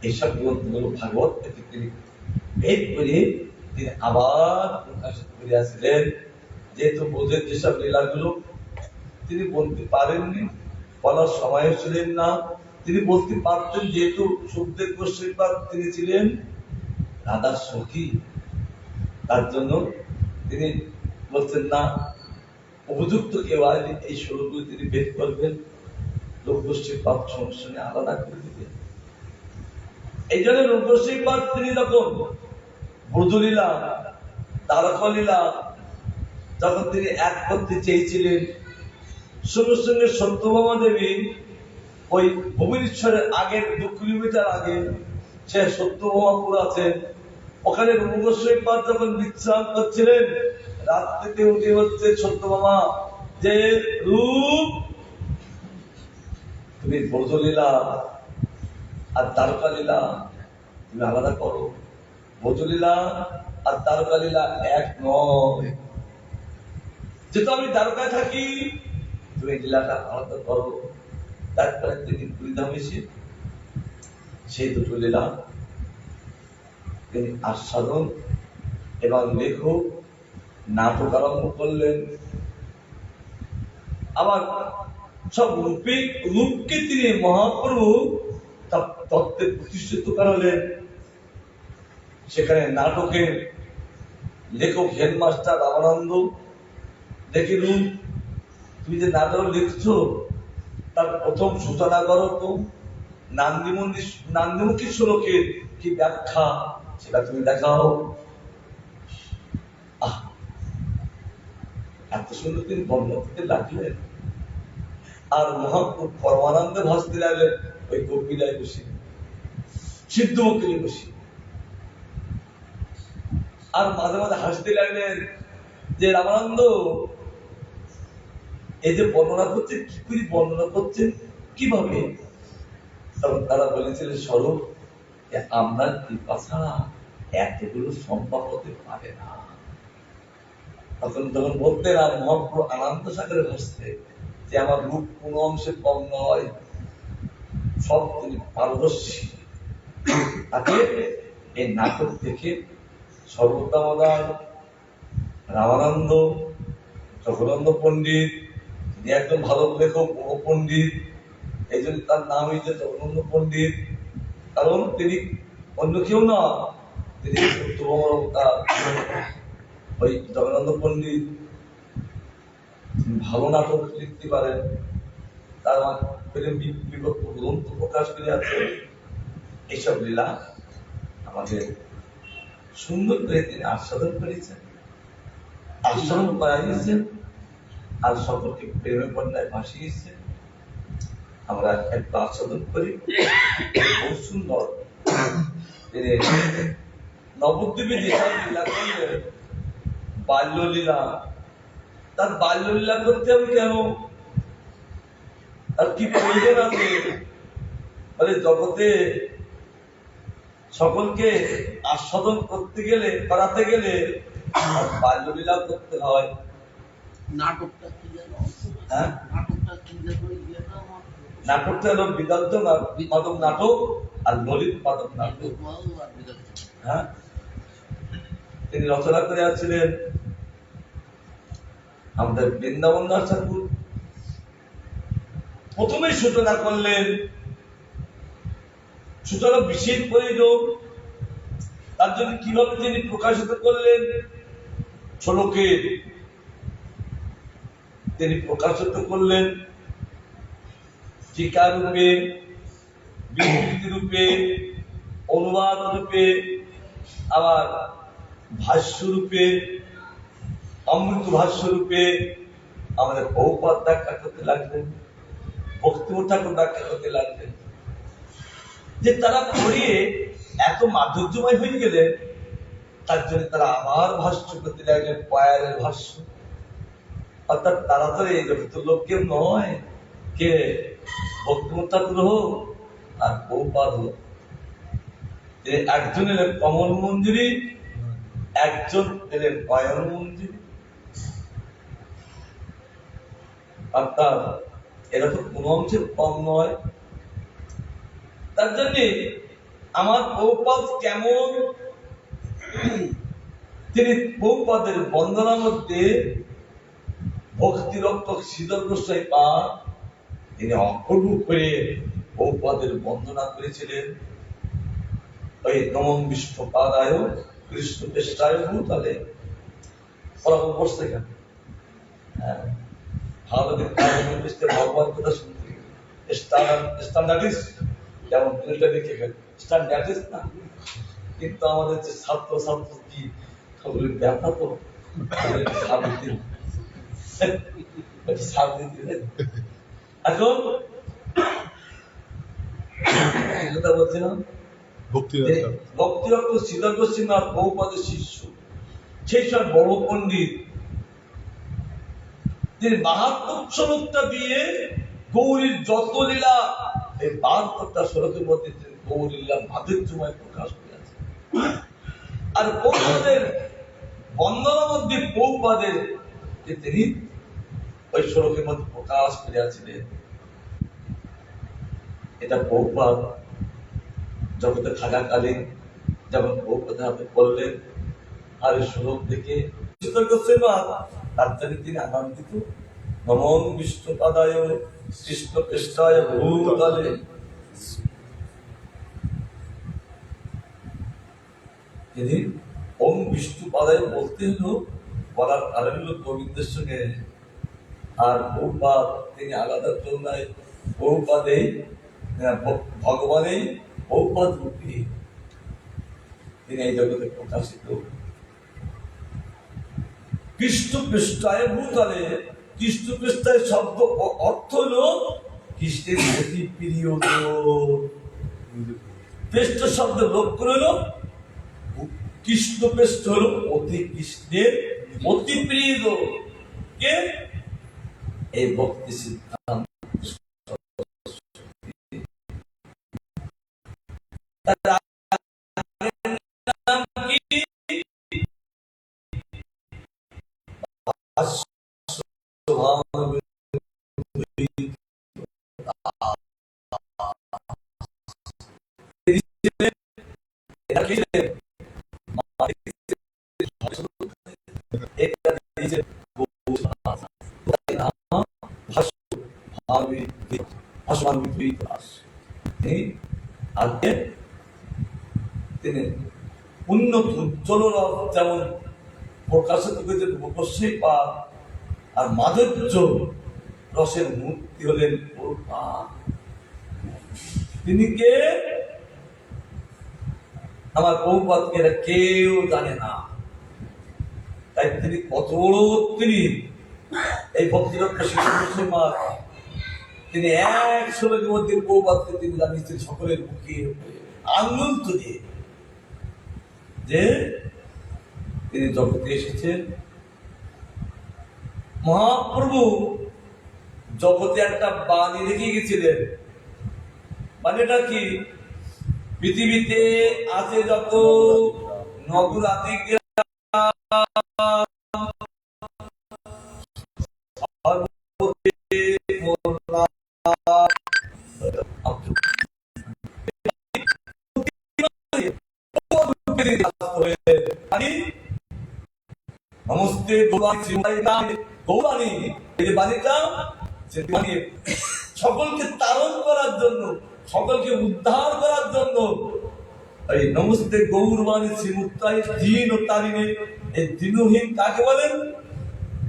এইসব গ্রন্থগুলো ভাগবত থেকে তিনি ভেদ করে তিনি আবার প্রকাশিত করিয়াছিলেন। যেহেতু বোধের যেসব লীলাগুলো তিনি বলতে পারেননি, বলার সময় ছিলেন না, তিনি বলতে পারতেন, যেহেতু সুখদেব গোস্বামীপাদ তিনি ছিলেন রাধার সখী, তার জন্য তিনি বলছেন না, উপযুক্ত কেউ আইলে এই শ্লোকগুলো তিনি ভেদ করবেন, লোকগোষ্ঠীপাদ সংস্থানে আলাদা করে দিবেন। এই জন্য লোকগোষ্ঠীপাদ তিনি যখন ব্রজলীলা, দ্বারকালীলা যখন তিনি এক করতে চেয়েছিলেন, সঙ্গে সঙ্গে সত্যভামা দেবী ওই ভুবনেশ্বরের আগের 2 কিলোমিটার আগে সে সত্যভামাপুর আছে, ওখানে রূপগোস্বামীপাদ যখন বিশ্রাম করছিলেন, রাত্রিতে উঠে হচ্ছে সত্যভামা যে রূপ তুমি ব্রজলীলা আর দ্বারকালীলা তুমি আলাদা করো, ব্রজলীলা আর দ্বারকালীলা এক নয়, যেহেতু আমি দ্বারকায় থাকি তুমি লীলাটা আলাদা করো। তারপরে তিনি পুরীধাম এসে সেই দুটো লীলা তিনি আস্বাদন এবং লেখক নাটক আরম্ভ করলেন। আবার সব রূপকে তিনি মহাপ্রভু তত্ত্বে প্রতিষ্ঠিত করালেন। সেখানে নাটকের লেখক হেডমাস্টার রামানন্দ দেখে, রূপ তুমি যে নাটক লিখছো তার প্রথম সূচনা করো তো, নান্দিমুখী শ্লোকের কি ব্যাখ্যা সেটা তুমি দেখাও। এত সুন্দর তিনি বর্ণনা করতে লাগলেন। আর মহাপ্রভু পরমানন্দে ভাসতে লাগলেন ওই কপিলায় বসে, সিদ্ধ বকিলে বসে, আর মাঝে মাঝে হাসতে লাগলেন যে রামানন্দ এই যে বর্ণনা করছেন, কি করে বর্ণনা করছেন, কিভাবে? তখন তারা বলেছিলেন, স্বরূপ আপনার কৃপা ছাড়া এতগুলো সম্ভব হতে পারে না। তখন বলতেন আর মহাপ্রভু আনন্দ সাগরে ভাসতে যে আমার রূপ কোনো অংশে কম নয়, সব তিনি পারদর্শী। তাকে এই নাটক দেখে সর্বদামোদার, রামানন্দ, জগদানন্দ পণ্ডিত, তিনি একদম ভালো লেখক, বড় পণ্ডিত, এই জন্য তার নাম হয়েছে জগদানন্দ পণ্ডিত, কারণ তিনি অন্য কেউ না, তিনি ওই জগদানন্দ পণ্ডিত ভালো নাটক লিখতে পারেন। তার প্রেম বিভক্ত গ্রন্থ প্রকাশ করে আছে। এইসব লীলা আমাদের সুন্দর করে তিনি আস্বাদন করেছেন, আস্বাদন করাইছেন, আর সকলকে প্রেমের বন্যায় ভাসিয়েছেন। আমরা একটু আস্বাদন করি। খুব সুন্দর তিনি নবদ্বীপে যেসব লীলা করলেন, বাল্যলীলা, তার বাল্যলীলা করতে হবে কেন, আর কি প্রয়োজন আছে? মানে জগতে সকলকে আস্বাদন করতে গেলে, করাতে গেলে বাল্যলীলা করতে হয়। নাটকটা কি জানো? হ্যাঁ, নাটকটা হলো বিদগ্ধ মাদক নাটক আর ললিত মাদক নাটক। হ্যাঁ, তিনি রচনা করে আসছিলেন আমাদের বৃন্দাবন দাস ঠাকুর। প্রথমে সূচনা করলেন, সূচনা বিশেষ প্রয়োজন, তার জন্য কিভাবে তিনি প্রকাশিত করলেন, শ্লোকে তিনি প্রকাশিত করলেন টিকা রূপে, বিবৃতি রূপে, অনুবাদ রূপে, আবার ভাষ্য রূপে, অমৃত ভাষ্য রূপে আমাদের বহুপাত ব্যাখ্যা করতে লাগলেন, ভক্তিমূর্তি ঠাকুর ব্যাখ্যা করতে লাগলেন। যে তারা পড়িয়ে এত মাধুর্যময় হয়ে গেলে, তার জন্য তারা আবার ভাষ্য করতে লাগলেন, পয়ারের ভাষ্য। অর্থাৎ তারা তো এই জগতের লোক কেউ নয়, কে ভক্তিমূর্তি ঠাকুর হোক আর বহুপাদ হলো একজন এলেন কমল মঞ্জুরি, একজন এলেন নয়ন মঞ্জুরি। অর্থাৎ এরা তো কোনো অংশে কম নয়। তার জন্য আমার বহুপাদ কেমন, তিনি বহুপাদের বন্দনার মধ্যে ভক্তিরক্ত শীতল গোস্বাই পান, তিনি অপূর্ব করে বহুপাদের বন্দনা করেছিলেন। ওই নমঃ বিষ্ণু পাদায় কৃষ্ণ পৃষ্ঠায় ভূতলে ওরকম করছে কেন? ভারতের কারণে পৃষ্ঠে ভগবান কথা শুনতে স্ট্যান্ডার্ডিস যেমন দেখে স্ট্যান্ডার্ডিস না, কিন্তু আমাদের যে ছাত্র ছাত্রী সকলের ব্যথা তো এখন কথা বলছিলাম ভক্তিরক্ত শীতল গোস্বামী বহুপাদের শিষ্য, সেই সব বড় পণ্ডিত তিনি বাহাত্তর শ্লোকটা দিয়ে গৌরীর যত লীলা, এই 72টা শ্লোকের মধ্যে তিনি গৌরী লীলা মাধুর্যময় প্রকাশ করেছেন। আর বহুপাদের বন্দনার মধ্যে বহুপাদের তিনি ওই শ্লোকের মধ্যে প্রকাশ করিয়াছিলেন। এটা বহুপাদ জগতে থাকাকালীন যখন বহুপাদ হাতে পড়লেন আর এই শ্লোক দেখে তার জন্য তিনি আনন্দিত। নমঃ বিষ্ণু পাদায় কৃষ্ণ পৃষ্ঠায় ভূতলে। তিনি ওম বিষ্ণু পাদায় বলতে হলো, বলার কারণ হলো গোবিন্দের সঙ্গে। আর বহুপাদ তিনি আলাদা তুলনায় বহুপাদে ভগবানেই বহুপাদ রূপী তিনি এই জগতে প্রকাশিত। কৃষ্ণ পৃষ্ঠায় ভূতলে, কৃষ্ণ পৃষ্ঠায় শব্দ অর্থ হলো কৃষ্ণের অতি প্রিয়। পৃষ্ঠ শব্দ লক্ষ্য হলো কৃষ্ণ পৃষ্ঠ হলো অতি কৃষ্ণের অতি প্রিয় কে? এই ভক্তি সিদ্ধান্ত। তিনি উন্নত উজ্জ্বল যেমন প্রকাশিত করেছেন রূপশ্রী পাদ, আর মাধুর্য রসের মূর্তি হলেন বহুপাদ। তিনি কে? আমার বহুপাদকে এরা কেউ জানে না। তাই তিনি কত বড়, তিনি এই ভক্তিরক্ষ শিশু মা তিনি এক শ্লোকের মধ্যে বহুপাদকে তিনি জানিয়েছেন সকলের মুখে আঙ্গুল তুলে যে তিনি জগতে এসেছেন। মহাপ্রভু জগতে একটা বাণী রেখে গেছিলেন। বাণীটা কি? পৃথিবীতে আছে যত নগরাধিক নমস্তে গৌরানী, এই বাণীটা সকলকে তারণ করার জন্য, সকলকে উদ্ধার করার জন্য। এই নমস্তে গৌরবাণী শ্রীমুক্তায় দীন ও তারিণী। এই দীনহীন কাকে বলেন?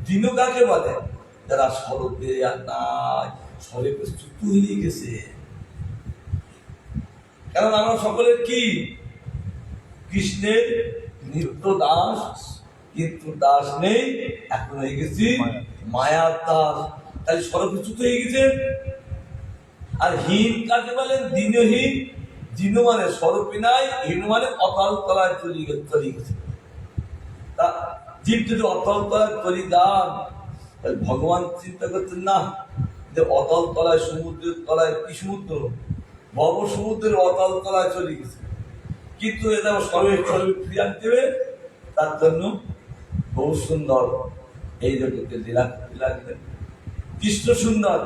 দীন কাকে বলেন? যারা স্বরূপে আর নাই, স্বরূপে চ্যুত হয়ে গেছে। কারণ আমরা সকলে কি? কৃষ্ণের নিত্য দাস, কিন্তু দাস নেই, এখন হয়ে গেছি মায়ার দাস। তাই সর্বচ্যুত হয়ে গেছে। আর হীন কাকে বলেন? দীনহীন। দীন মানে স্বরূপী নাই, হীন মানে অতল তলায় চলে গেছে। তা জীব যদি অতল তলায় চলে যান, তাহলে ভগবান চিন্তা করছেন না যে অতল তলায়, সমুদ্রের তলায় কি সমুদ্র? ভব সমুদ্রের অতল তলায় চলে গেছে, কিন্তু এটা সবে সবে ফিরে আনতে হবে। তার জন্য বহু সুন্দর এই জগতে লীলা করতে লাগলেন। কৃষ্ণ সুন্দর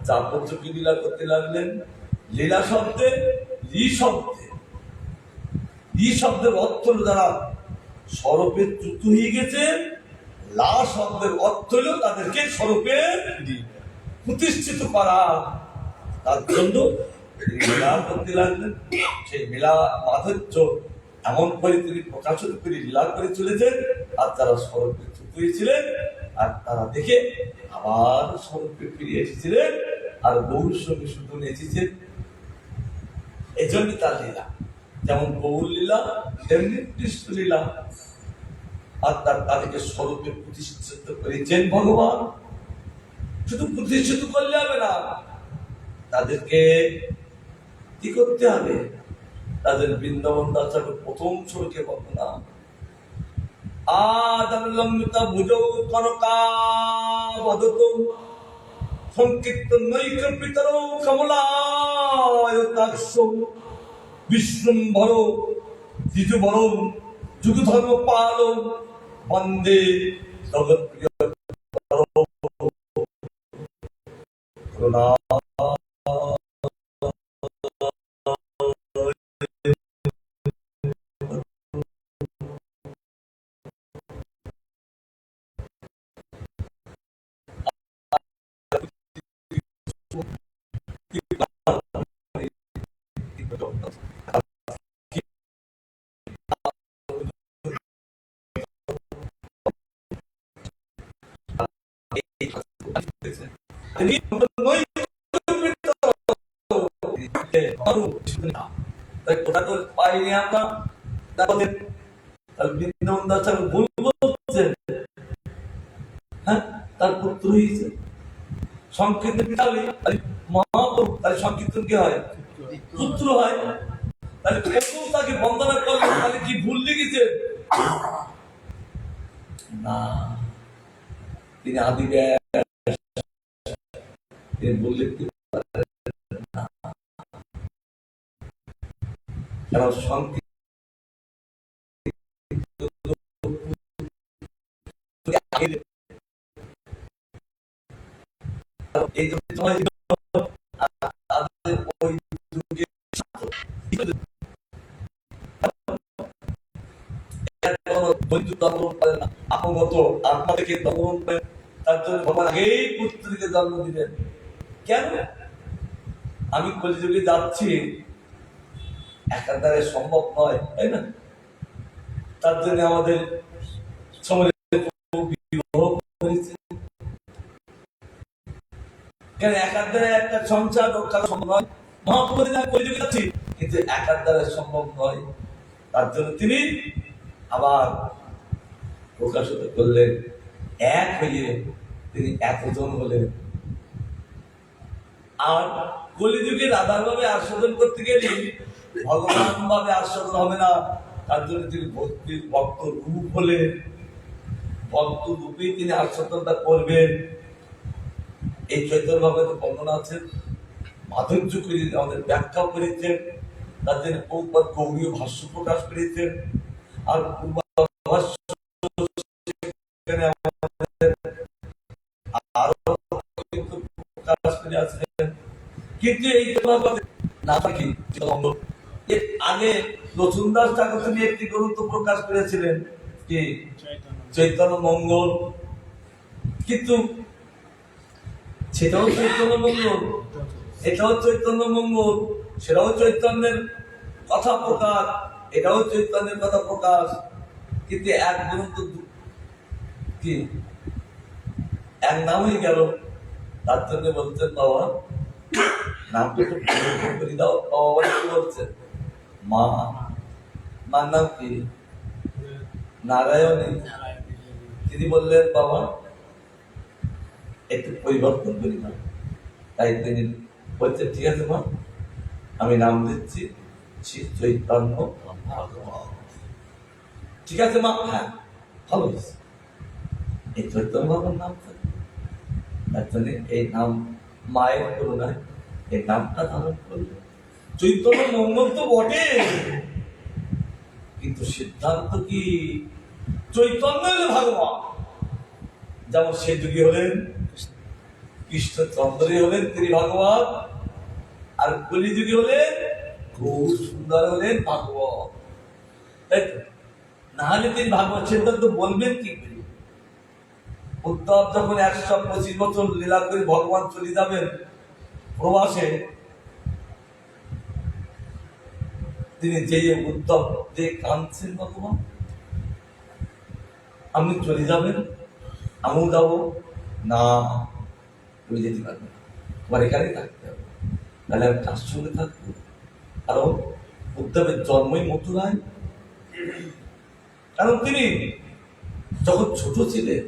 যাপত্যকে লীলা করতে লাগলেন। লীলা শব্দে লি শব্দের অর্থ দ্বারা স্বরূপে চ্যুত হয়ে গেছে, লা শব্দের অর্থ হল তাদেরকে স্বরূপে প্রতিষ্ঠিত করা। তার জন্য মেলা করতে লাগলেন। সেই মেলা মাধুর্য এমন করে তিনি প্রকাশিত করে লীলা করে চলেছেন, আর তারা স্বরূপে চ্যুত হয়েছিলেন, আর তারা দেখে আবার স্বরূপে ফিরে এসেছিলেন, আর গৌর সঙ্গে শুধু এসেছেন। এই জন্য তার লীলা যেমন গৌর লীলা তেমনি কৃষ্ণ লীলা। আর তাদেরকে স্বরূপে প্রতিষ্ঠিত করেছেন ভগবান। শুধু প্রতিষ্ঠিত করলে হবে না, তাদেরকে কি করতে হবে? তাদের বৃন্দাবন দাসের প্রথম শ্লোকে বর্ণনা, আদালম্বিতা ভুজৌ কনকাবধত সংকীর্তনৈক পিতরৌ কমলায়তাক্ষ বিশ্বম্ভর দ্বিজবর যুগধর্ম পাল বন্দে জগৎপ্রিয় করুণা। পাইনি আমরা, বৃন্দাবন দাস ভুল বলছেন। হ্যাঁ, তার পুত্র হয়েছে সংকীর্তন পিতালে, মহাপ্রভু তাহলে সংকীর্তন কি হয়? পুত্র হয়। তাহলে প্রথম তাকে বন্দনা করলেন, তাহলে কি ভুল লিখেছে না? তিনি আদি তিনি ভুল লিখতে পারেন না, কারণ সংকীর্তন এই সময় ওই যুগে আপগত আত্মাকে দমন করেন। তার জন্য ভগবান আগেই পুত্রকে জন্ম দিলেন। কেন? আমি কলিযুগে যাচ্ছি, একাধারে সম্ভব নয়, তাই না? তার জন্য আমাদের সময় একার দ্বারা একটা সংসার রক্ষা সম্ভব নয়। মহাপ্রভু কলিযুগে যাচ্ছি, কিন্তু একার দ্বারা সম্ভব নয়। তার জন্য তিনি আবার প্রকাশিত করলেন, এক হয়ে তিনি এতজন হলেন। আর কলিযুগে রাধার ভাবে আস্বাদন করতে গেলে ভগবান ভাবে আস্বাদন হবে না। তার জন্য তিনি ভক্তির ভক্ত রূপ হলেন, ভক্ত রূপে তিনি আস্বাদনটা করবেন। এই চৈতন্য ভাবে বর্ণনা আছে, মাধুর্য করে আমাদের ব্যাখ্যা করেছেন। তার জন্য প্রভুপাদ গৌড়ীয় ভাষ্য প্রকাশ করেছেন। আর আরো কিন্তু প্রকাশ করে আসছেন। কিন্তু এই না থাকি এর আগে লক্ষ্মণদাস ঠাকুর তিনি একটি গ্রন্থ প্রকাশ করেছিলেন, কি চৈতন্য মঙ্গল। কিন্তু সেটাও চৈতন্য মঙ্গল, এটাও চৈতন্য মঙ্গল, সেটাও চৈতন্যের কথা প্রকাশ, এটাও চৈতন্যের কথা প্রকাশ। কিন্তু এক গ্রন্থ কি এক নাম হয়ে গেল। তার জন্য বলছেন বাবা নামটা একটু পরিবর্তন করে দাও। বাবা কি বলছেন? মা, মার নাম কি? নারায়ণী। তিনি বললেন বাবা একটু পরিবর্তন করি না। তাই তিনি বলছেন ঠিক আছে মা, আমি নাম দিচ্ছি শ্রী চৈতন্য ভগবান। ঠিক আছে মা, হ্যাঁ ভালো হয়েছে। এই চৈতন্য ভগবান নাম থাকে, তার জন্য এই নাম মায়ের করুণায় এই নামটা ধারণ করলে। চৈতন্য মঙ্গল তো বটে, কিন্তু সিদ্ধান্ত কি চৈতন্য হলে ভগবান। যেমন সে যুগে হলেন কৃষ্ণচন্দ্রী হলেন তিনি ভগবান, আর কলি যুগে হলেন গৌর সুন্দর হলেন ভাগবত, তাই তো? না হলে তিনি ভাগবত সিদ্ধান্ত বলবেন কি করে? উদ্ধব যখন 125 বছর লীলা করে ভগবান চলে যাবেন প্রবাসে, তিনি যে উদ্ধব যে কাঁদছেন, ভগবান আপনি চলে যাবেন, আমিও যাবো না, তুমি যেতে পারবে না, তোমার এখানেই থাকতে হবে। তাহলে আমি তার সঙ্গে থাকবো। কারণ উদ্ধবের জন্মই মথুরায়। কারণ তিনি যখন ছোট ছিলেন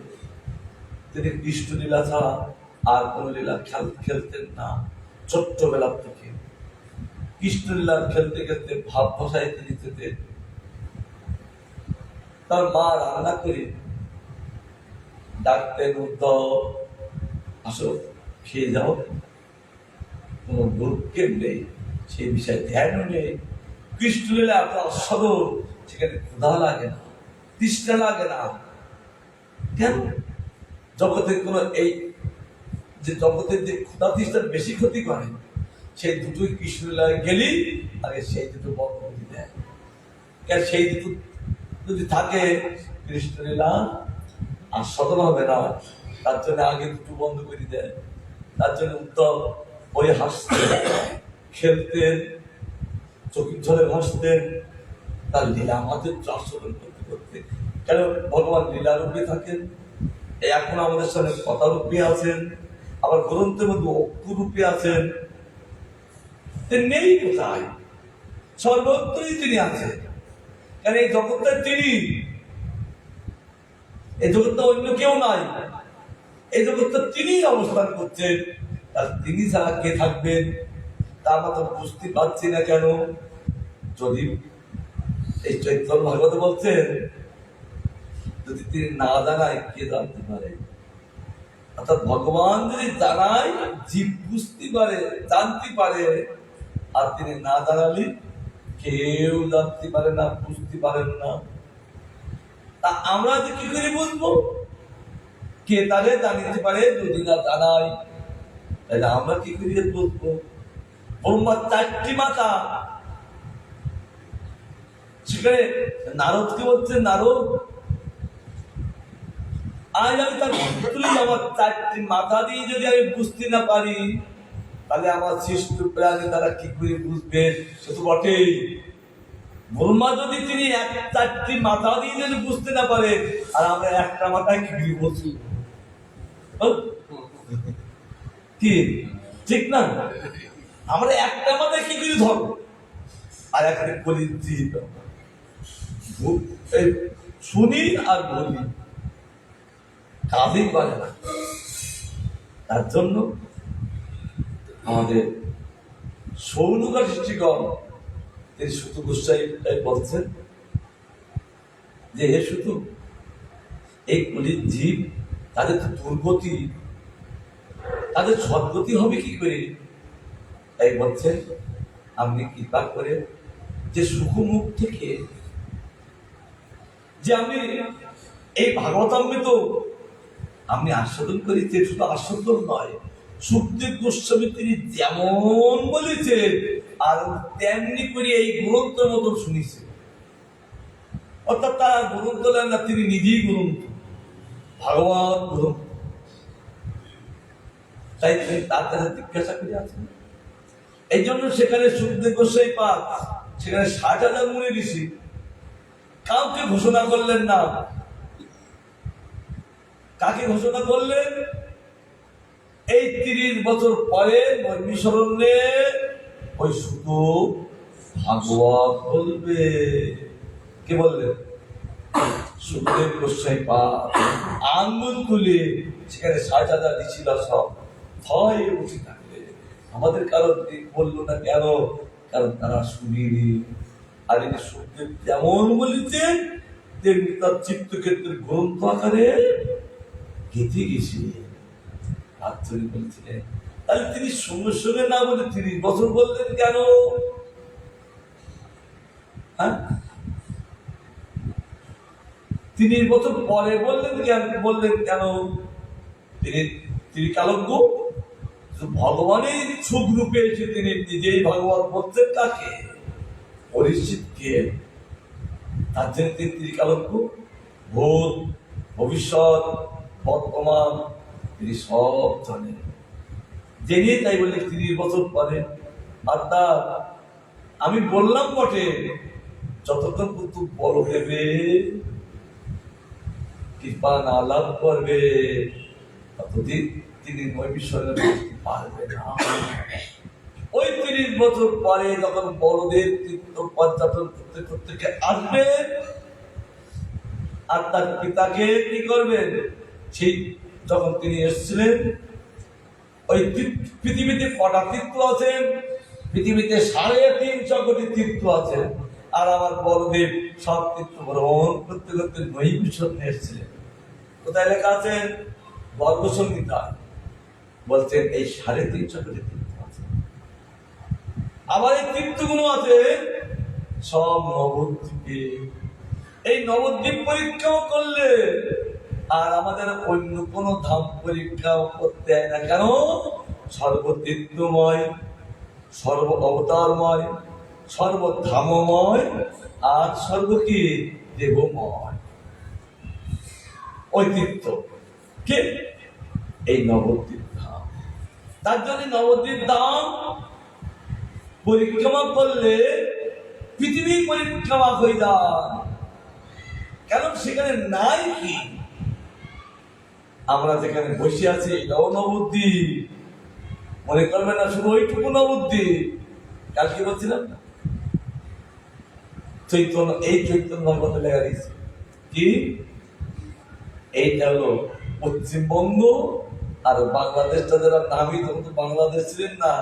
তিনি কৃষ্ণ লীলা ছাড়া আর কোন লীলা খেলতেন না। ছোট্টবেলা থেকে কৃষ্ণ লীলা খেলতে খেলতে ভাব ভাষায় তিনি যেতেন। তার মা রান্না করে ডাকতেন, উদ্ধব আসো খেয়ে যাও, কোন দুর্ক্ষেপ নেই, সেই বিষয়ে ধ্যানও নেই। কৃষ্ণ লীলা এত আস্বাদন, সেখানে ক্ষুধা লাগে না, তৃষ্ণা লাগে না। কেন? জগতের কোন এই যে জগতের যে ক্ষুধা তৃষ্ণার বেশি ক্ষতি করে, সেই দুটোই কৃষ্ণ লীলায় গেলি আগে সেই দুটো বন্ধ করে দেয়। কেন? সেই দুটো যদি থাকে কৃষ্ণ লীলা আর সদন হবে না, তার জন্য আগে দুটো বন্ধ করে দেয়। তার জন্য উত্তম ওই হাসতেন, খেলতেন, চোখের ঝরে ভাসতেন, তার লীলা আমাদের আস্বাদন করতে করতে। কেন? ভগবান লীলা রূপে থাকেন, এখন আমাদের সামনে কথা রূপে আছেন, আবার গ্রন্থের মধ্যে অক্ষর রূপে আছেন। নেই কোথায়? সর্বত্রই তিনি আছেন। কারণ এই জগৎটা তিনি, এই জগৎটা অন্য কেউ নাই, এই জগৎটা তিনি অবস্থান করছেন। তার তিনি ছাড়া কে থাকবেন তা আমরা তো বুঝতে পারছি না। কেন? যদি এই চৈতন্য ভাগবত বলছেন, যদি তিনি না জানায় কে জানতে পারে? অর্থাৎ ভগবান যদি জানায় জীব বুঝতে পারে, জানতে পারে, আর তিনি না জানালে কেউ জানতে পারে না, বুঝতে পারেন না। তা আমরা যে কি করে বুঝবো কে তারে জানিতে পারে যদি না জানাই? তাহলে আমরা কি করে বুঝবো? ব্রহ্মার 4টি মাথা, সেখানে নারদকে বলছে, নারদ আজ আমি তার ভিতরেই আমার 4টি মাথা দিয়ে যদি আমি বুঝতে না পারি, তাহলে আমার সৃষ্ট প্রাণী তারা কি করে বুঝবে? সে তো বটেই। ব্রহ্মা যদি তিনি 4টি মাথা দিয়ে যদি বুঝতে না পারে, আর আমরা একটা মাথায় কি করে বলছি? কি ঠিক না? আমরা একটা মাথায় কি করে ধরবো? আর একটা বলি শুনি আর বলি, কাজেই করে না। তার জন্য আমাদের সৌনকা সৃষ্টিগণ তিনি সুত গোস্বাই বলছেন যে হে সুত, এই কলির জীব তাদের তো দুর্গতি, তাদের সদ্গতি হবে কি করে? তাই বলছেন আপনি কৃপা করে যে সুখমুখ থেকে যে আমি এই ভাগবতামৃত আপনি আস্বাদন করেছেন, শুধু আস্বাদন নয়, সুখদেব গোস্বামী তিনি যেমন বলেছেন আর তেমনি করে এই গ্রন্থের মতন শুনেছেন। অর্থাৎ তার গ্রন্থ না, তিনি নিজেই গ্রন্থ, ভাগবত গ্রন্থ। তাই তিনি তার কাছে জিজ্ঞাসা করে আছেন। এই জন্য সেখানে সুখদেব গোস্বামী পাক, সেখানে 60,000 মুনি ঋষি কাউকে ঘোষণা করলেন না। কাকে ঘোষণা করলেন? এই 30 বছর পরে নৈমিষারণ্যে ওই শুধু ভাগবত বলবে। কে বললেন? সুখদেব গোস্বামী পাক আঙ্গুল তুলে সেখানে 60,000 ঋষিরা সব ভয় উঠে থাকলে আমাদের কারণ বললো না কেন? কারণ তারা শুনিনি। আর এই সুখদেব যেমন বলেছেন তেমনি তার চিত্তক্ষেত্রের গ্রন্থ আকারে গেঁথে গেছে। আচ্ছন্ন বলছিলেন। তাহলে তিনি সঙ্গে সঙ্গে না বলে 30 বছর বললেন কেন? হ্যাঁ, 30 বছর পরে বললেন কেন তিনি ত্রিকালজ্ঞ? ভগবানের ইচ্ছুক রূপে এসে তিনি নিজেই ভগবান বলছেন কাকে? পরীক্ষিতকে। তার জন্য তিনি ত্রিকালজ্ঞ, ভূত, ভবিষ্যৎ, বর্তমান তিনি সব জানেন। জেনে তাই বলে 30 বছর পরে। অর্থাৎ আমি বললাম বটে, যতক্ষণ কিন্তু বড় দেবে কৃপা না লাভ করবে ততদিন তিনি নৈবিশ্বরের পারবে না। ওই 30 বছর পরে যখন বড়দের তীর্থ পর্যটন করতে করতে আসবে আর তার পিতাকে কি করবেন, সেই যখন তিনি এসেছিলেন, ওই পৃথিবীতে কটা তীর্থ আছেন? পৃথিবীতে 350 কোটি তীর্থ আছে। আর আমার বড়দেব সব তীর্থ ভ্রমণ করতে করতে নৈবিশ্বরে এসেছিলেন। কোথায় লেখা আছে? গর্ভসংহিতা বলছেন এই 350 কোটি তীর্থ আছে। আবার এই তীর্থগুলো আছে সব নবদ্বীপে। এই নবদ্বীপ পরীক্ষাও করলে আর আমাদের অন্য কোনো ধাম পরীক্ষাও করতে হয় না। কেন? সর্বতীর্থময়, সর্ব অবতারময়, সর্বধামময়, আর সর্বকি দেবময়। ওই তীর্থ কে? এই নবদ্বীপ ধাম। তার জন্য নবদ্বীপ ধাম পরিক্রমা করলে পৃথিবী পরিক্রমা হয়ে যায়। কেন? সেখানে নাই কি? আমরা যেখানে বসে আছি এটাও নবদ্বীপ। মনে করবেন না শুধু ওইটুকু নবদ্বীপ। কাল কি বলছিলাম না, চৈতন্য, এই চৈতন্য ভাগবতে লেখা দিয়েছে কি এইটা হলো পশ্চিমবঙ্গ আর বাংলাদেশটা যারা নামই, তখন তো বাংলাদেশ ছিলেন না,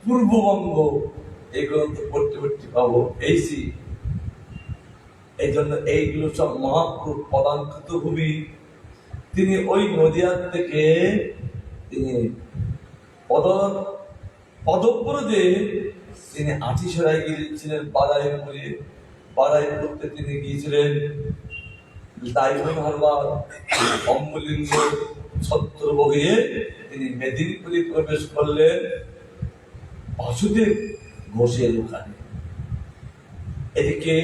পূর্ববঙ্গ। এগুলো তো পড়তে পড়তে পাবো এইছি। এই জন্য এইগুলো সব মহাপুরুষ পদাঙ্কিত ভূমি। তিনি ওই নদিয়ার থেকে তিনি পদব্রজে তিনি আঠিসরায় গিয়েছিলেন, বাড়াইপুরে তিনি গিয়েছিলেন, দাইমন হারবার, অম্বলিঙ্গ ছত্র বহিয়ে তিনি মেদিনীপুরে প্রবেশ করলেন বাসুদেব ঘোষের ওখানে। এদিকে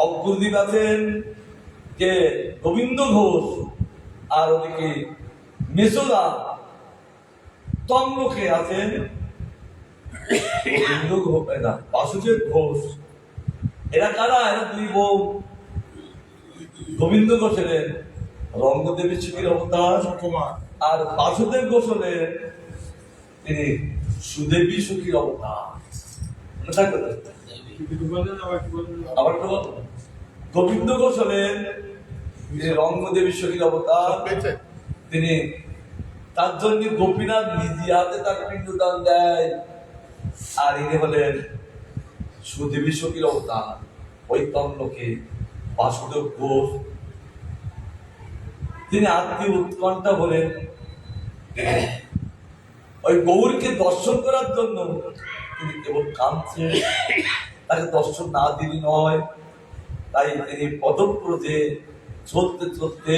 অগ্রদীপ আছেন যে গোবিন্দ ঘোষ, আর ওদিকে মেসোদা তমলুকে আছেন গোবিন্দ ঘোষ, না বাসুদেব ঘোষ। এরা কারা? এরা দুই বউ। গোবিন্দ ঘোষ হলেন রঙ্গদেবী সুখীর অবতার, আর বাসুদেব ঘোষ হলেন তিনি সুদেবী সুখীর অবতার। আবার তো গোবিন্দ ঘোষ হলেন তিনি রঙ্গদেবী সুখীর অবতার। তিনি তার জন্য গোপীনাথ নিজে হাতে তার পিণ্ডদান দেয়। আর ইনি হলেন সুদেবী সুখীর অবতার, ওই তমলুকে বাসুদেব ঘোষ। তিনি আত্মীয় উৎকণ্ঠা বলেন ওই গৌরকে দর্শন করার জন্য তিনি কেবল কাঁদছে, তাকে দর্শন না দিলে নয়। তাই তিনি পদব্রজে চলতে চলতে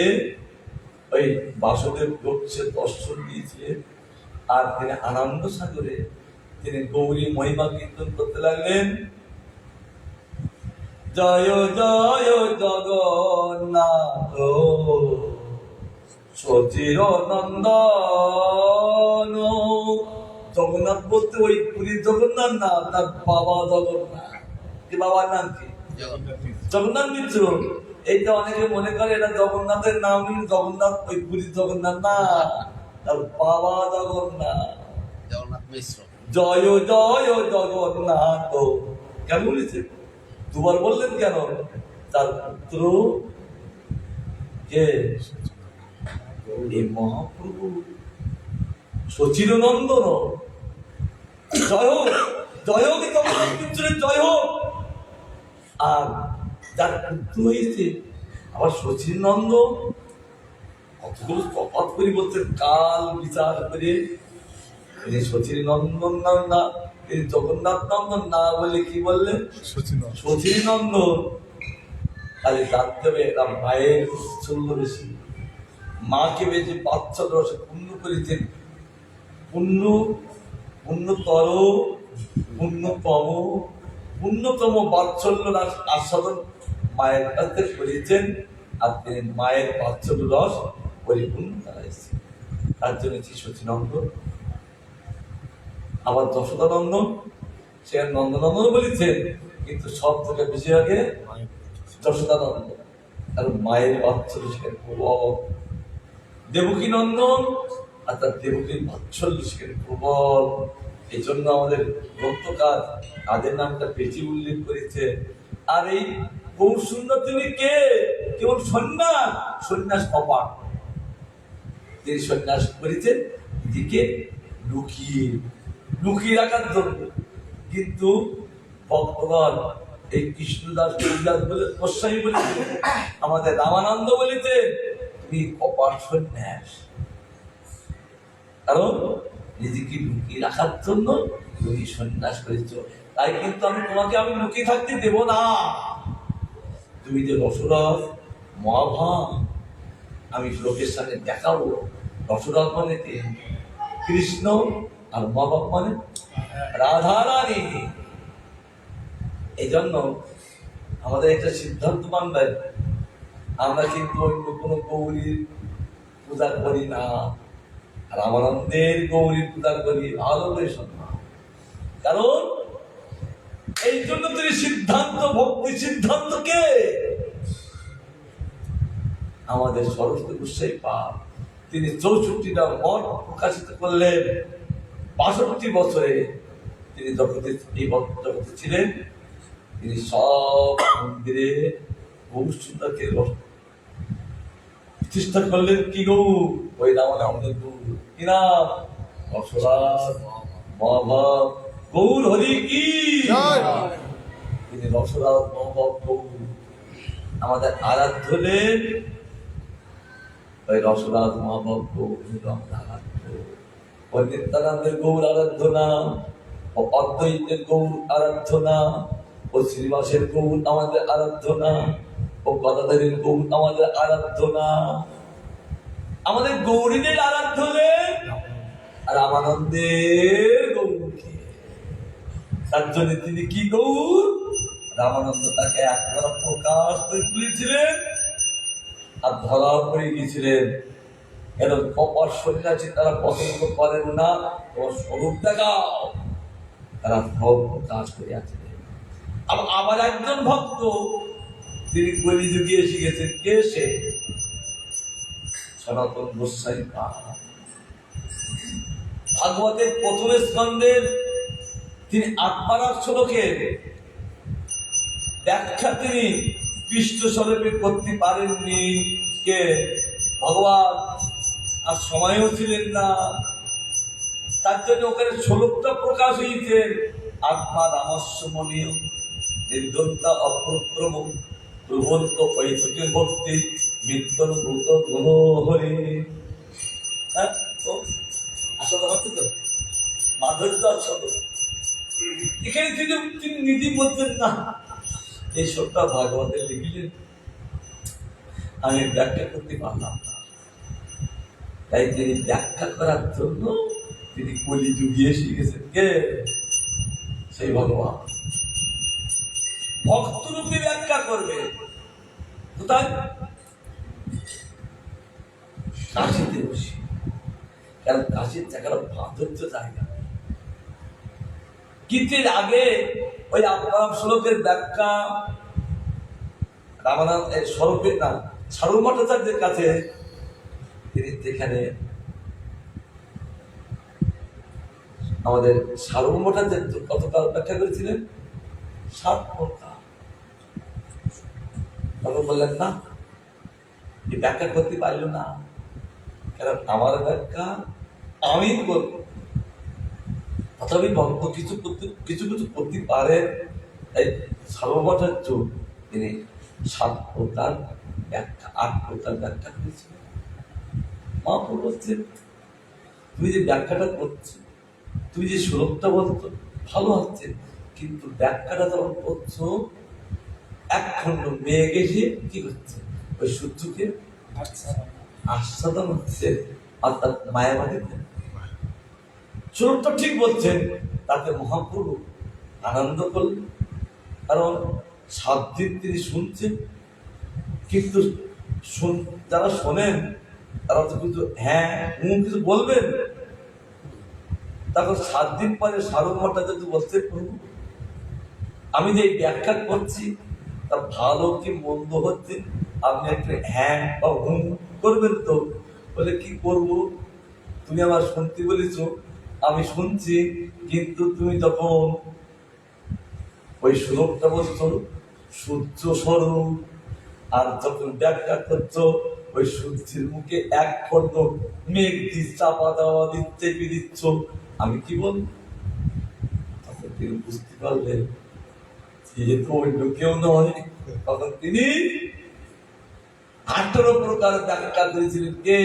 ওই বাসুদেব ঘোষের দর্শন দিয়েছিলেন। আর তিনি আনন্দ সাগরে তিনি গৌরী মহিমা কীর্তন করতে লাগলেন। জয় জয় জগন্নাথ সচির নন্দন। জগন্নাথ বলতে ওই পুরীর জগন্নাথ না, তার বাবা জগন্নাথ। কি বাবার নাম কি? জগন্নাথ মিত্র। এইটা অনেকে মনে করে এটা জগন্নাথের নাম, জগন্নাথ ওই পুরীর জগন্নাথ না, তার বাবা জগন্নাথ। জগন্নাথ মিশ্র। জয় জয় জগন্নাথ কেন বলেছে? দুবার বললেন কেন? তার পুত্র কে? এই মহাপ্রভু সচির নন্দন। জয় হোক, জয় হোক জগন্নাথ মিত্রের জয় হোক। আর যার পুত্র হয়েছে আবার সচির নন্দ, কতগুলো তফাৎ করে বলছেন কাল বিচার করে। সচির নন্দন নাম না, তিনি জগন্নাথ নন্দন না বলে কি বললেন? শচী নন্দন। তাহলে জানতে হবে এটা মায়ের উৎসল্য বেশি। মাকে বেশি বাৎসল্য রসে পূর্ণ করেছেন। পুণ্যতর পুণ্যতম পুণ্যতম বাৎসল্য রস আস্বাদন মায়ের কাছে করেছেন। আর তিনি মায়ের বাৎসল্য রস পরিপূর্ণ করাইছেন। তার জন্য শচীনন্দন। আবার যশোদানন্দন, সে নন্দনন্দন বলেছেন, কিন্তু সব থেকে বেশি আগে যশোদানন্দন, কারণ মায়ের বাৎসল্য সেখানে প্রবল। দেবকী নন্দন, আর তার দেবকীর বাৎসল্য সেখানে প্রবল। এই জন্য আমাদের গ্রন্থকার তাদের নামটা বেশি উল্লেখ করেছে। আর এই গৌর সুন্দর তিনি কে? কেবল সন্ন্যাস অপার। তিনি সন্ন্যাস করেছেন নিজেকে লুকিয়ে রাখার জন্য। কিন্তু ভক্তগণ এই কৃষ্ণদাস কবিদাস বলে গোস্বামী বলেছে, আমাদের রামানন্দ বলেছে তুমি অপার সন্ন্যাস। কারণ নিজেকে লুকিয়ে রাখার জন্য তুমি সন্ন্যাস করেছ। তাই কিন্তু তোমাকে আমি লুকিয়ে থাকতে দেব না। তুমি যে রসরস মহাভাব আমি লোকের সাথে দেখাবো। রসরস মানে কৃষ্ণ, আর মহাভাব মানে রাধারানী। এই জন্য আমাদের একটা সিদ্ধান্ত মানবে, আমরা কিন্তু অন্য কোনো গৌরীর পূজা করি না, রামানন্দের গৌরীর পূজা করি। ভালো করে সম্মান। কারণ এই জন্য তিনি সিদ্ধান্ত, ভক্তি সিদ্ধান্তকে আমাদের সরস্বতী গোস্বামী পাদ তিনি 64টা মঠ প্রকাশিত করলেন। 62 বছরে তিনি এই জগতে ছিলেন। তিনি সব মন্দিরে গৌর সুন্দরকে প্রতিষ্ঠা করলেন। কি গৌর? ওই রামানন্দের গৌর। কি নাম? রসরাজ মহাভাব গৌর হরি কি। তিনি রসরাজ মহাভাব গৌর আমাদের আরাধ্য হলেন। ওই রসরাজ মহাভাব গৌর আরাধ্য। ওই নিত্যানন্দের গৌর আরাধ্য না, ও অদ্বৈতের গৌর আরাধ্য না, ও শ্রীনিবাসের গৌর আমাদের আরাধ্য না, ও গদাধরের গৌর আমাদের আরাধ্য না। আমাদের গৌরীদের আরাধ্য হলেন রামানন্দের গৌরকে। তার জন্য তিনি কি গৌর? রামানন্দ তাকে একবার প্রকাশ করে তুলেছিলেন আর ধরা পড়ে গিয়েছিলেন। কেন? কপার সন্ন্যাসী তারা পছন্দ করেন না, তোমার স্বরূপ দেখাও। তারা সব প্রকাশ করিয়াছিলেন। আবার একজন ভক্ত তিনি কলিযুগে এসে গেছেন। কে সে? সনাতন গোস্বামী পাদ। ভাগবতের প্রথম স্কন্ধের তিনি আত্মারার শ্লোকের ব্যাখ্যা তিনি কৃষ্ণ স্বরূপে করতে পারেননি। কে? ভগবান। আর সময়ও ছিলেন না। তার জন্য ওখানে শ্লোকটা প্রকাশ হয়েছে, আত্মা রামস্যমনীয় নির্দন্তা অপ্রক্রম প্রবন্ত পৈতৃকের ভক্তি মিত্তন ভূত গুণ হরি। হ্যাঁ, আসলে হচ্ছে তো মাধুর্য আসলে এখানে তিনি নিজে বলতেন না। এই সবটা ভাগবতে লিখলেন, আমি ব্যাখ্যা করতে পারলাম না। তাই তিনি ব্যাখ্যা করার জন্য তিনি কলিযুগে এসে গেছেন। কে? সেই ভগবান ভক্তরূপে ব্যাখ্যা করবে। কোথায়? কাশীতে বসে। কারণ কাশীর জায়গাটা মাধুর্য জায়গা। কিন্তু এর আগে ওই আপনার শ্লোকের ব্যাখ্যা রামানন্দের স্বরূপের নাম সারুমঠাচার্যের কাছে তিনি যেখানে আমাদের সারুমঠাচার্য কতটা ব্যাখ্যা করেছিলেন? 7 প্রকার। তখন বললেন না, এই ব্যাখ্যা করতে পারল না। কারণ আমার ব্যাখ্যা আমি করব। তথাপি ভক্ত কিছু করতে পারে। এই সার্বভৌমাচার্য তিনি 7 প্রকার ব্যাখ্যা, 8 প্রকার ব্যাখ্যা করেছিলেন। মহাপ্রভু বলছেন, তুমি যে ব্যাখ্যাটা করছো, তুমি যে শ্লোকটা বলতো, ভালো হচ্ছে, কিন্তু ব্যাখ্যাটা যখন করছো এক খণ্ড মেয়ে গেছে কি হচ্ছে, ওই সূর্যকে আস্বাদন হচ্ছে, অর্থাৎ মায়াবাদীতে শুরুটা ঠিক বলছেন। তাতে মহাপ্রভু আনন্দ করলেন, কারণ 7 দিন তিনি শুনছেন, কিন্তু যারা শোনেন তারা তো কিন্তু হ্যাঁ কিছু বলবেন। তারপর 7 দিন পরে সারমটা যদি বলতে, প্রভু আমি যে ব্যাখ্যা করছি তা ভালো কি মন্দ হচ্ছে, আপনি একটা হ্যাঁ বা হুম করবেন তো। বলে কি করব, তুমি আমার শুনতে বলেছ, আমি শুনছি, কিন্তু তুমি যখন ওই শ্লোকটা বলছো সূর্য স্বরূপ, আর যখন ব্যাখ্যা করছো ওই সূর্যের মুখে এক খণ্ড মেঘ দিয়ে চাপা দেওয়া দিচ্ছে দিচ্ছ, আমি কি বল, তখন তিনি বুঝতে পারলেন যেহেতু অন্য কেউ নয়, তখন তিনি 18 প্রকার ব্যাখ্যা করেছিলেন কে,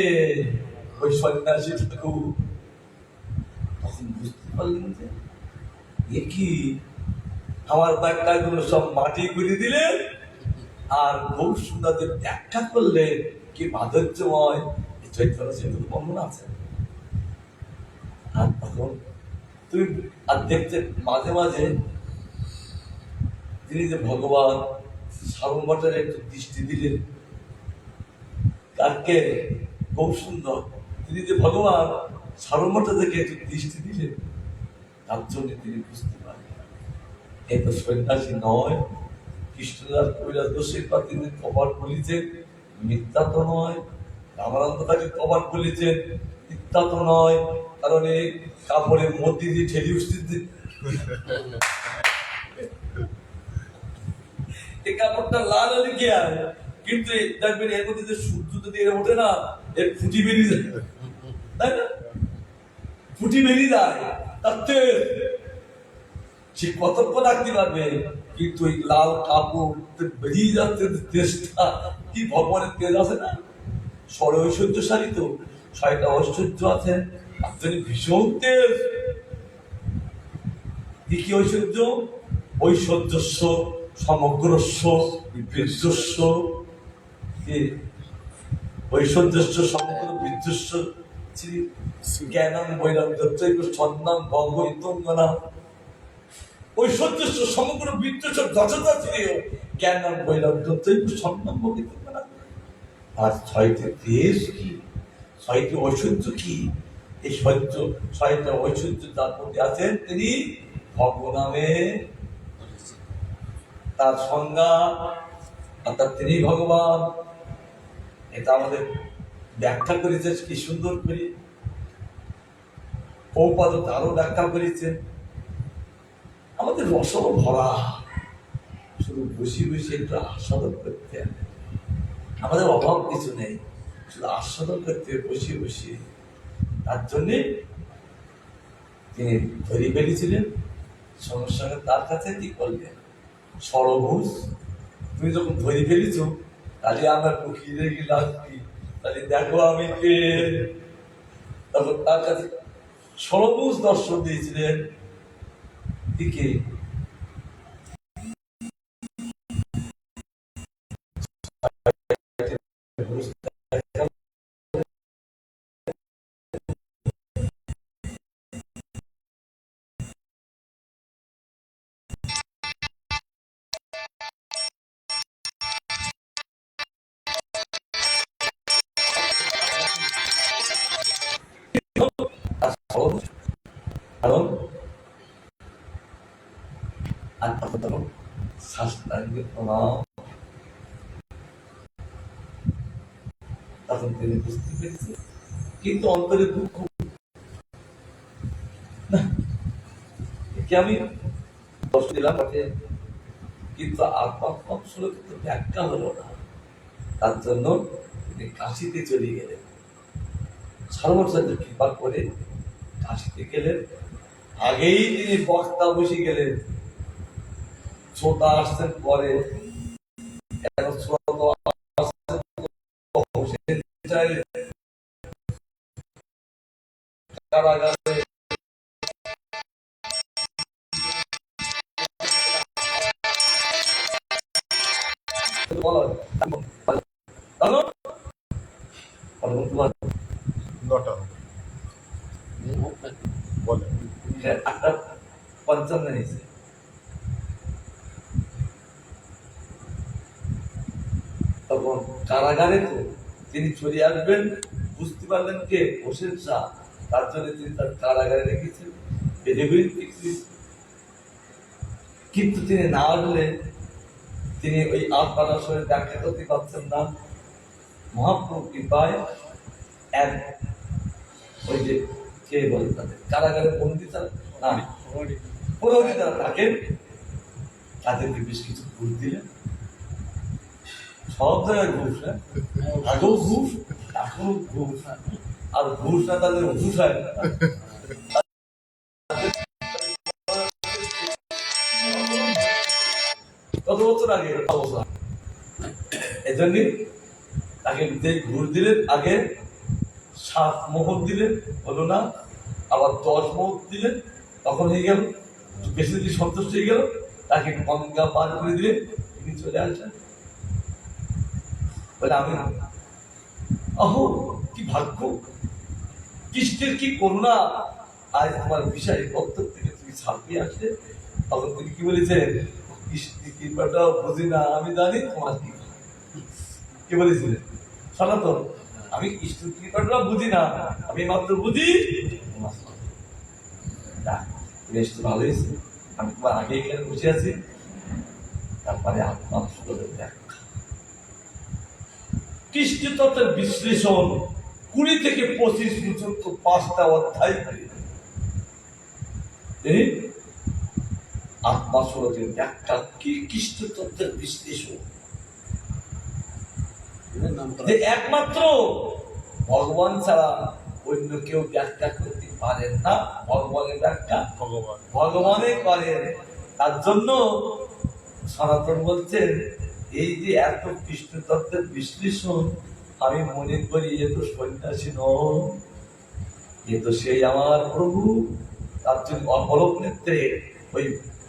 ওই সন্ন্যাসী ঠাকুর। তখন বুঝতে পারলেন যে এ কি, আমার ব্যাখ্যাগুলো সব মাটি করে দিলেন, আর খুব সুন্দর যে ব্যাখ্যা করলেন, কি মাধুর্যময় চৈতন্য সেতু বর্ণনা আছে। আর তখন তুমি আর দেখতে মাঝে মাঝে তিনি যে ভগবান সারমঠের একটু দৃষ্টি দিলেন, কাকে, খুব সুন্দর, তিনি যে ভগবান সারমঠে থেকে একটু দৃষ্টি দিলেন, তার জন্য তিনি বুঝতে পারেন এ তো সন্ন্যাসী নয়, কৃষ্ণদাস কবিরাজ দোষের পর তিনি কপাল খুলেছেন, মিথ্যা তো নয়। রামানন্দ তাকে কপাল খুলেছেন, মিথ্যা তো নয়, কারণ এই কাপড়ের মধ্যে দিয়ে ঠেলি উঠতে, এই কাপড়টা লাল হলে কি আর, কিন্তু দেখবেন এর মধ্যে যে সূর্য যদি এর ওঠে না, এর ফুটি বেরিয়ে যায়, তাই না, ফুটি বেরিয়ে যায়, তার তেল সে কতক্ষণ রাখতে পারবে, কিন্তু ওই লাল কাপড় বেরিয়ে যাচ্ছে তেজটা, কি ভগবানের তেজ আছে না, ষড় ঐশ্বর্যশালী তো, 6টা ঐশ্বর্য আছে, আপনি ভীষণ তেজ। কি ঐশ্বর্য, ঐশ্বর্যস্ব সমগ্রস্ব বীর্যস্ব, ঐশ্বর্যস্ব সমগ্র বীর্যস্ব জ্ঞানম বৈরাগ্য ছন্দাম ভগবতঙ্গনা, ঐশ্বর্যস্ব সমগ্র বীর্যস্ব যথা ছিল জ্ঞানম বৈরাগ্য ছন্দাম ভগবতঙ্গনা। আর 6টি তেজ কি, 6টি ঐশ্বর্য কি, এই 6টা ঐশ্বর্য তার মধ্যে আছেন তিনি ভগনামে, তার সংজ্ঞা, অর্থাৎ তিনি ভগবান। এটা আমাদের ব্যাখ্যা করেছে কি সুন্দর করে, প্রভুপাদ আরো ব্যাখ্যা করেছেন। আমাদের রসব ভরা, শুধু বসে বসে একটু আস্বাদন করতে হবে, আমাদের অভাব কিছু নেই, শুধু আস্বাদন করতে হবে বসে বসে। তার জন্যে তিনি ধরে ফেলেছিলেন, সঙ্গে সঙ্গে তার কাছে কি করলেন, ষড়ভুজ, তুমি যখন ধরে ফেলেছ তাহলে আমার মুখিয়ে রেখে লাগবি, তাহলে দেখো আমি কে। তখন তার কাছে ষড়ভুজ দর্শন দিয়েছিলেন, দিকে কারণ আর তখন শাস্ত্রাঙ্গে প্রণাম, তখন তিনি বুঝতে পেরেছে, কিন্তু অন্তরে দুঃখ, আমি কষ্ট দিলাম বটে, কিন্তু আত্মাত্মক ছিল কিন্তু ব্যাখ্যা হলো না। তার জন্য তিনি কাশিতে চলে গেলেন, সর্বচার্য কৃপা করে কাশিতে গেলেন। আগেই তিনি বক্তা বসে গেলেন, শ্রোতা আসতেন পরে, কারাগারে বলো তখন তোমার 9টা বলে 8:55 নিয়েছে। তখন কারাগারে তো তিনি চলে আসবেন বুঝতে পারলেন কে হোসেন শাহ, তার জন্য তিনি তার কারাগারে রেখেছেন। কিন্তু তিনি না আসলে তিনি ওই আত্মার সঙ্গে ব্যাখ্যা করতে পারছেন না। মহাপ্রভু কৃপায় এক ওই যে কে বলে তাদের কারাগারে বন্দী না পুরোহিত যারা থাকেন তাদেরকে বেশ কিছু ঘুষ দিলেন। সব জায়গায় ঘুষ, হ্যাঁ, আগেও ঘুষ, এখনো ঘুষ, আর ঘুষ না তাদের ঘুষ হয় না। কত বছর আগে অবস্থা, এজন্য তাকে ঘুষ দিলেন। আগে 7 মোহর দিলেন, হলো না, আবার 10 মোহর দিলেন, তখন হয়ে গেল বেশি যদি সন্তুষ্ট হয়ে গেল, তাকে গঙ্গা পার করে দিলেন, তিনি চলে আসেন। বলে আমি অহো কি ভাগ্য, কৃষ্ণের কি করুণা, আজ তোমার বিষয় ভক্ত থেকে তুমি ছাপিয়ে আসলে। তখন তিনি কি বলেছেন, কৃষ্ণের কৃপাটা বুঝি না, আমি জানি তোমার কি বলেছিলেন সনাতন, আমি কৃষ্ণের কৃপাটা বুঝি না, আমি মাত্র বুঝি তোমার। বেশ তো ভালো হয়েছে, আমি তোমার আগে এখানে বসে আছি। তারপরে আত্মা ব্যাখ্যা কৃষ্ণ তত্ত্বের বিশ্লেষণ 20 থেকে 25 পর্যন্ত 5টা অধ্যায় আত্মা স্বরূপের ব্যাখ্যা কি কৃষ্ণ তত্ত্বের বিশ্লেষণ, যে একমাত্র ভগবান ছাড়া অন্য কেউ ব্যাখ্যা করতে পারেন না। ভগবানের ব্যাখ্যা ভগবানে করেন। তার জন্য সনাতন বলছেন এই যে এত কৃষ্ণ তত্ত্বের বিশ্লেষণ, আমি মনে করি এ তো সন্ন্যাসী নয়, এ তো সেই আমার প্রভু। তার জন্য অপলক নেত্রে ওই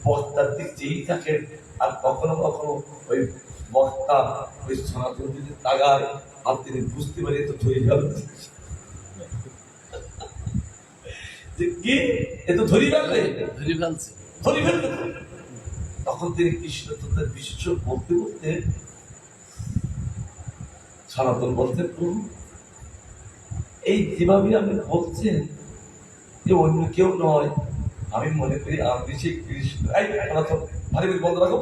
বক্তার দিক চেয়েই থাকেন। আর কখনো কখনো ওই বক্তা ওই সনাতন যদি তাগায়, আর তিনি বুঝতে পারে তো ধরে যাবে যে কি এ তো ধরি ফেলবে, ধরি ফেলবে। তখন তিনি কৃষ্ণ তত্ত্বের বিশ্লেষণ বলতে বলতে সনাতন বলতেন, প্রভু এই যেভাবে আপনি বলছেন যে অন্য কেউ নয়, আমি মনে করি আমি সেই কৃষ্ণ। ভারী বন্ধ রাখো,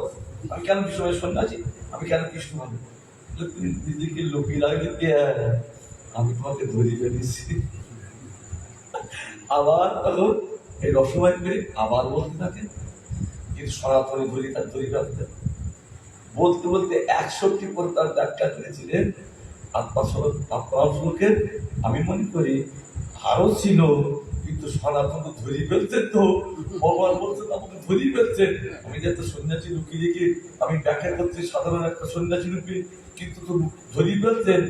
আমি কেন বিশ্বভাবে সন্ন্যাসী, আমি কেন কৃষ্ণ ভাবি, তুমি নিজেকে লোকে লাগে, আমি তোমাকে ধরে ফেলেছি। আবার তখন এই রসময় করে আবার বলতে থাকেন, কিন্তু সনাতনী ধরি তার ধরি রাখতেন। বলতে বলতে 61 পর তার ব্যাখ্যা করেছিলেন আত্মাশ্লোকের। আমি মনে করি আরো ছিল, কিন্তু সনাতন ধরি ফেলছেন। তো ভগবান বলছেন আমাকে ধরি ফেলছেন, আমি যে একটা সন্ন্যাসী লুকিয়ে রেখে আমি ব্যাখ্যা করছি সাধারণ একটা সন্ন্যাসী রূপে, কিন্তু তো ধরি ফেলছেন।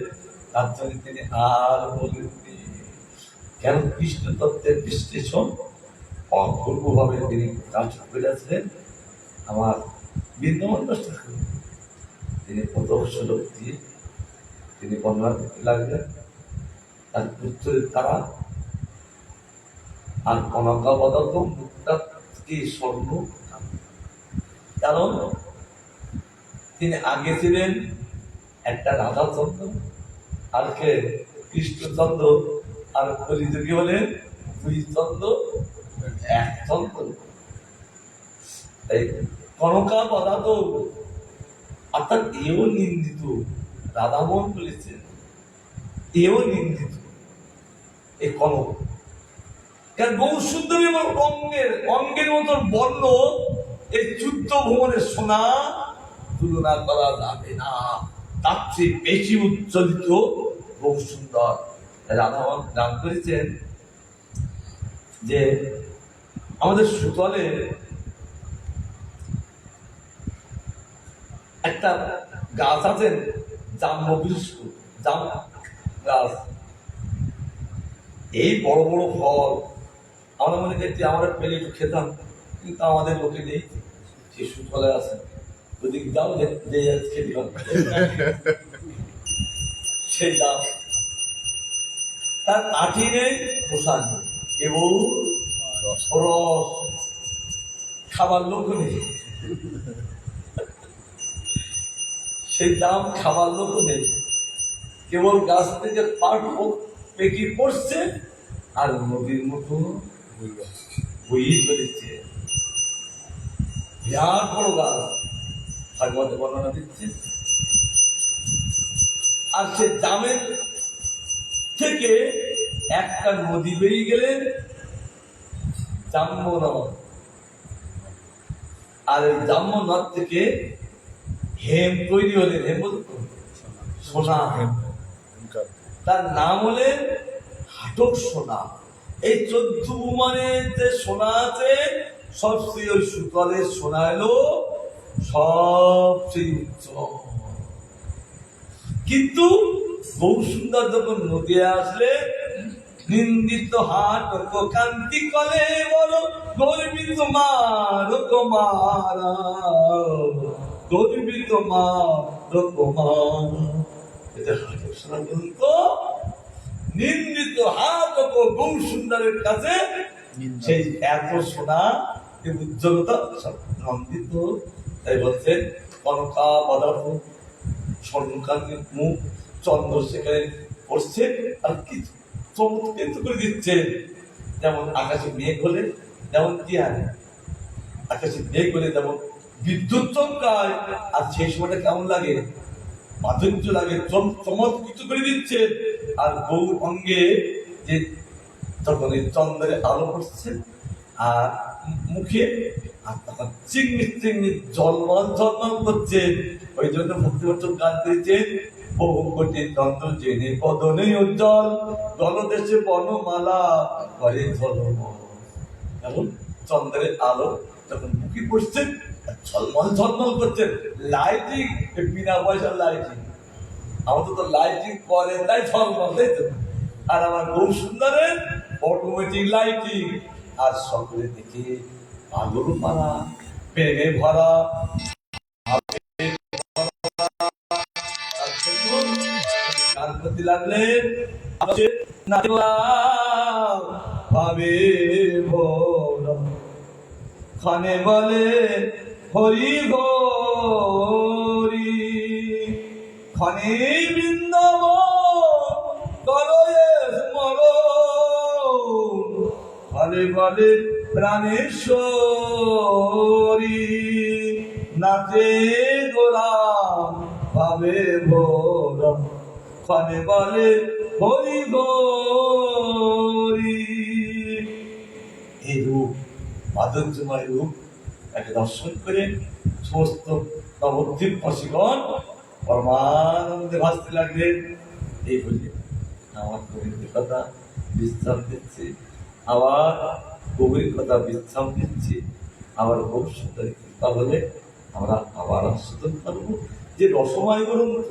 তার জন্য তিনি আর বলেননি। কেন কৃষ্ণ তত্ত্বের বিশ্লেষণ অপূর্বভাবে তিনি কাজ করেছিলেন। আমার বিদ্যমান নষ্ট করেন, তিনি প্রত্যক্ষ লোক দিয়ে তিনি বর্ণনা করতে লাগলেন তার পুত্রের তারা আর কনকা বদল মুক্তা কি স্বর্ণ। কারণ তিনি আগে ছিলেন একটা রাধাচন্দ্র, আর কে কৃষ্ণচন্দ্র, আর কলিযুগে হলেন 2 চন্দ্র 1 চন্দ্র। তাই কনকা পদার্থ অর্থাৎ এও নিন্দিত, রাধামোহন বলেছেন এও নিন্দিত এই কনক। কারণ বহু সুন্দরী অঙ্গের মতন বর্ণ এই 14 ভুবনের সোনা তুলনা করা যাবে না, তার চেয়ে বেশি উজ্জ্বলিত বহু সুন্দর। রাধামোহন গান করেছেন যে আমাদের সুতলে একটা গাছ আছে, জাম্ববৃক্ষ, জাম গাছ, এই বড় বড় ফল আমরা মনে করছি আমরা পেলে একটু খেতাম, কিন্তু আমাদের লোকে নেই, সে সুফলে আছে। ওদিক দাও যে খেলি হবে সেই দাম তার আঠি নেই পোশাক নেই এবং রস খাবার লোক নেই সেই দাম খাবার লোক নেই কেবল গাছ থেকে পাট পেকি পড়ছে আর নদীর মতো বইয়ে চলেছে বিরাট বড় গাছ ভাগবত বর্ণনা দিচ্ছে আর সে দামের থেকে একটা নদী বেরিয়ে গেলে জাম্বনদ আর এই জাম্বনদ থেকে হেম তৈরি হলেন হেম বলতো সোনা তার নাম হলেন হাটক সোনা এই 14 ভুবনে যে সোনা আছে সবচেয়ে ওই সুতলের সোনা এলো সবচেয়ে উজ্জ্বল কিন্তু বহু সুন্দর যখন নদী আসলে নিন্দিত হাট কান্তি কলে বলো গর্বিত মার কুমারা গর্বিত মার কুমারা এটা হাটক সোনা বলুন তো নিন্দিত হাত বহু সুন্দরের কাছে সেই এত সোনা উজ্জ্বলতা নন্দিত তাই বলছেন কনকা পদার্থ স্বর্ণকান্তির মুখ চন্দ্র সেখানে পড়ছে আর কি চমৎকৃত করে দিচ্ছে যেমন আকাশে মেঘ হলে যেমন কি হয় আকাশে মেঘ হলে যেমন বিদ্যুৎ চমকায় আর সেই সময়টা কেমন লাগে মাধুর্য লাগে চমৎকৃত করে দিচ্ছে আর গৌর অঙ্গে যে তখন এই চন্দ্রের আলো পড়ছে আর মুখে আর তখন চিংড়ি চিংড়ি জলমল জলমল করছে ওই জন্য ভক্তিবর্ষণ গান দিয়েছে বহু কোটি চন্দ্র জেনে পদনে উজ্জ্বল জলদেশে বনমালা করে ঝলমল এখন চন্দ্রের আলো যখন মুখে পড়ছে ঝলমল ঝলমল করছে লাইটিং বিনা পয়সার লাইটিং আমাদের তো লাইটিং করে তাই ঝলমল তাই তো আর আমার বহু সুন্দরের অটোমেটিক লাইটিং আর সকলে দেখে আলোর পাড়া প্রেমে ভরা গান করতে লাগলেন ভাবে খানে বলে হরি হরি খানে বৃন্দাবন করয়ে স্মরণ বলে বলে প্রাণেশ্বরী নাচে গোলাম ভাবে ভোরম খানে বলে হরি হরি এই রূপ মাধুর্যময় রূপ তাকে দর্শন করে সমস্ত নবদ্বীপ বাসীগণ পরমানন্দে ভাসতে লাগলেন এই বলে আমার কবির কথা বিশ্রাম দিচ্ছে আবার কবির কথা বিশ্রাম দিচ্ছি আবার ভবিষ্যতের কৃপা হলে আমরা আবার আস্বাদন করবো যে রসময় গ্রন্থ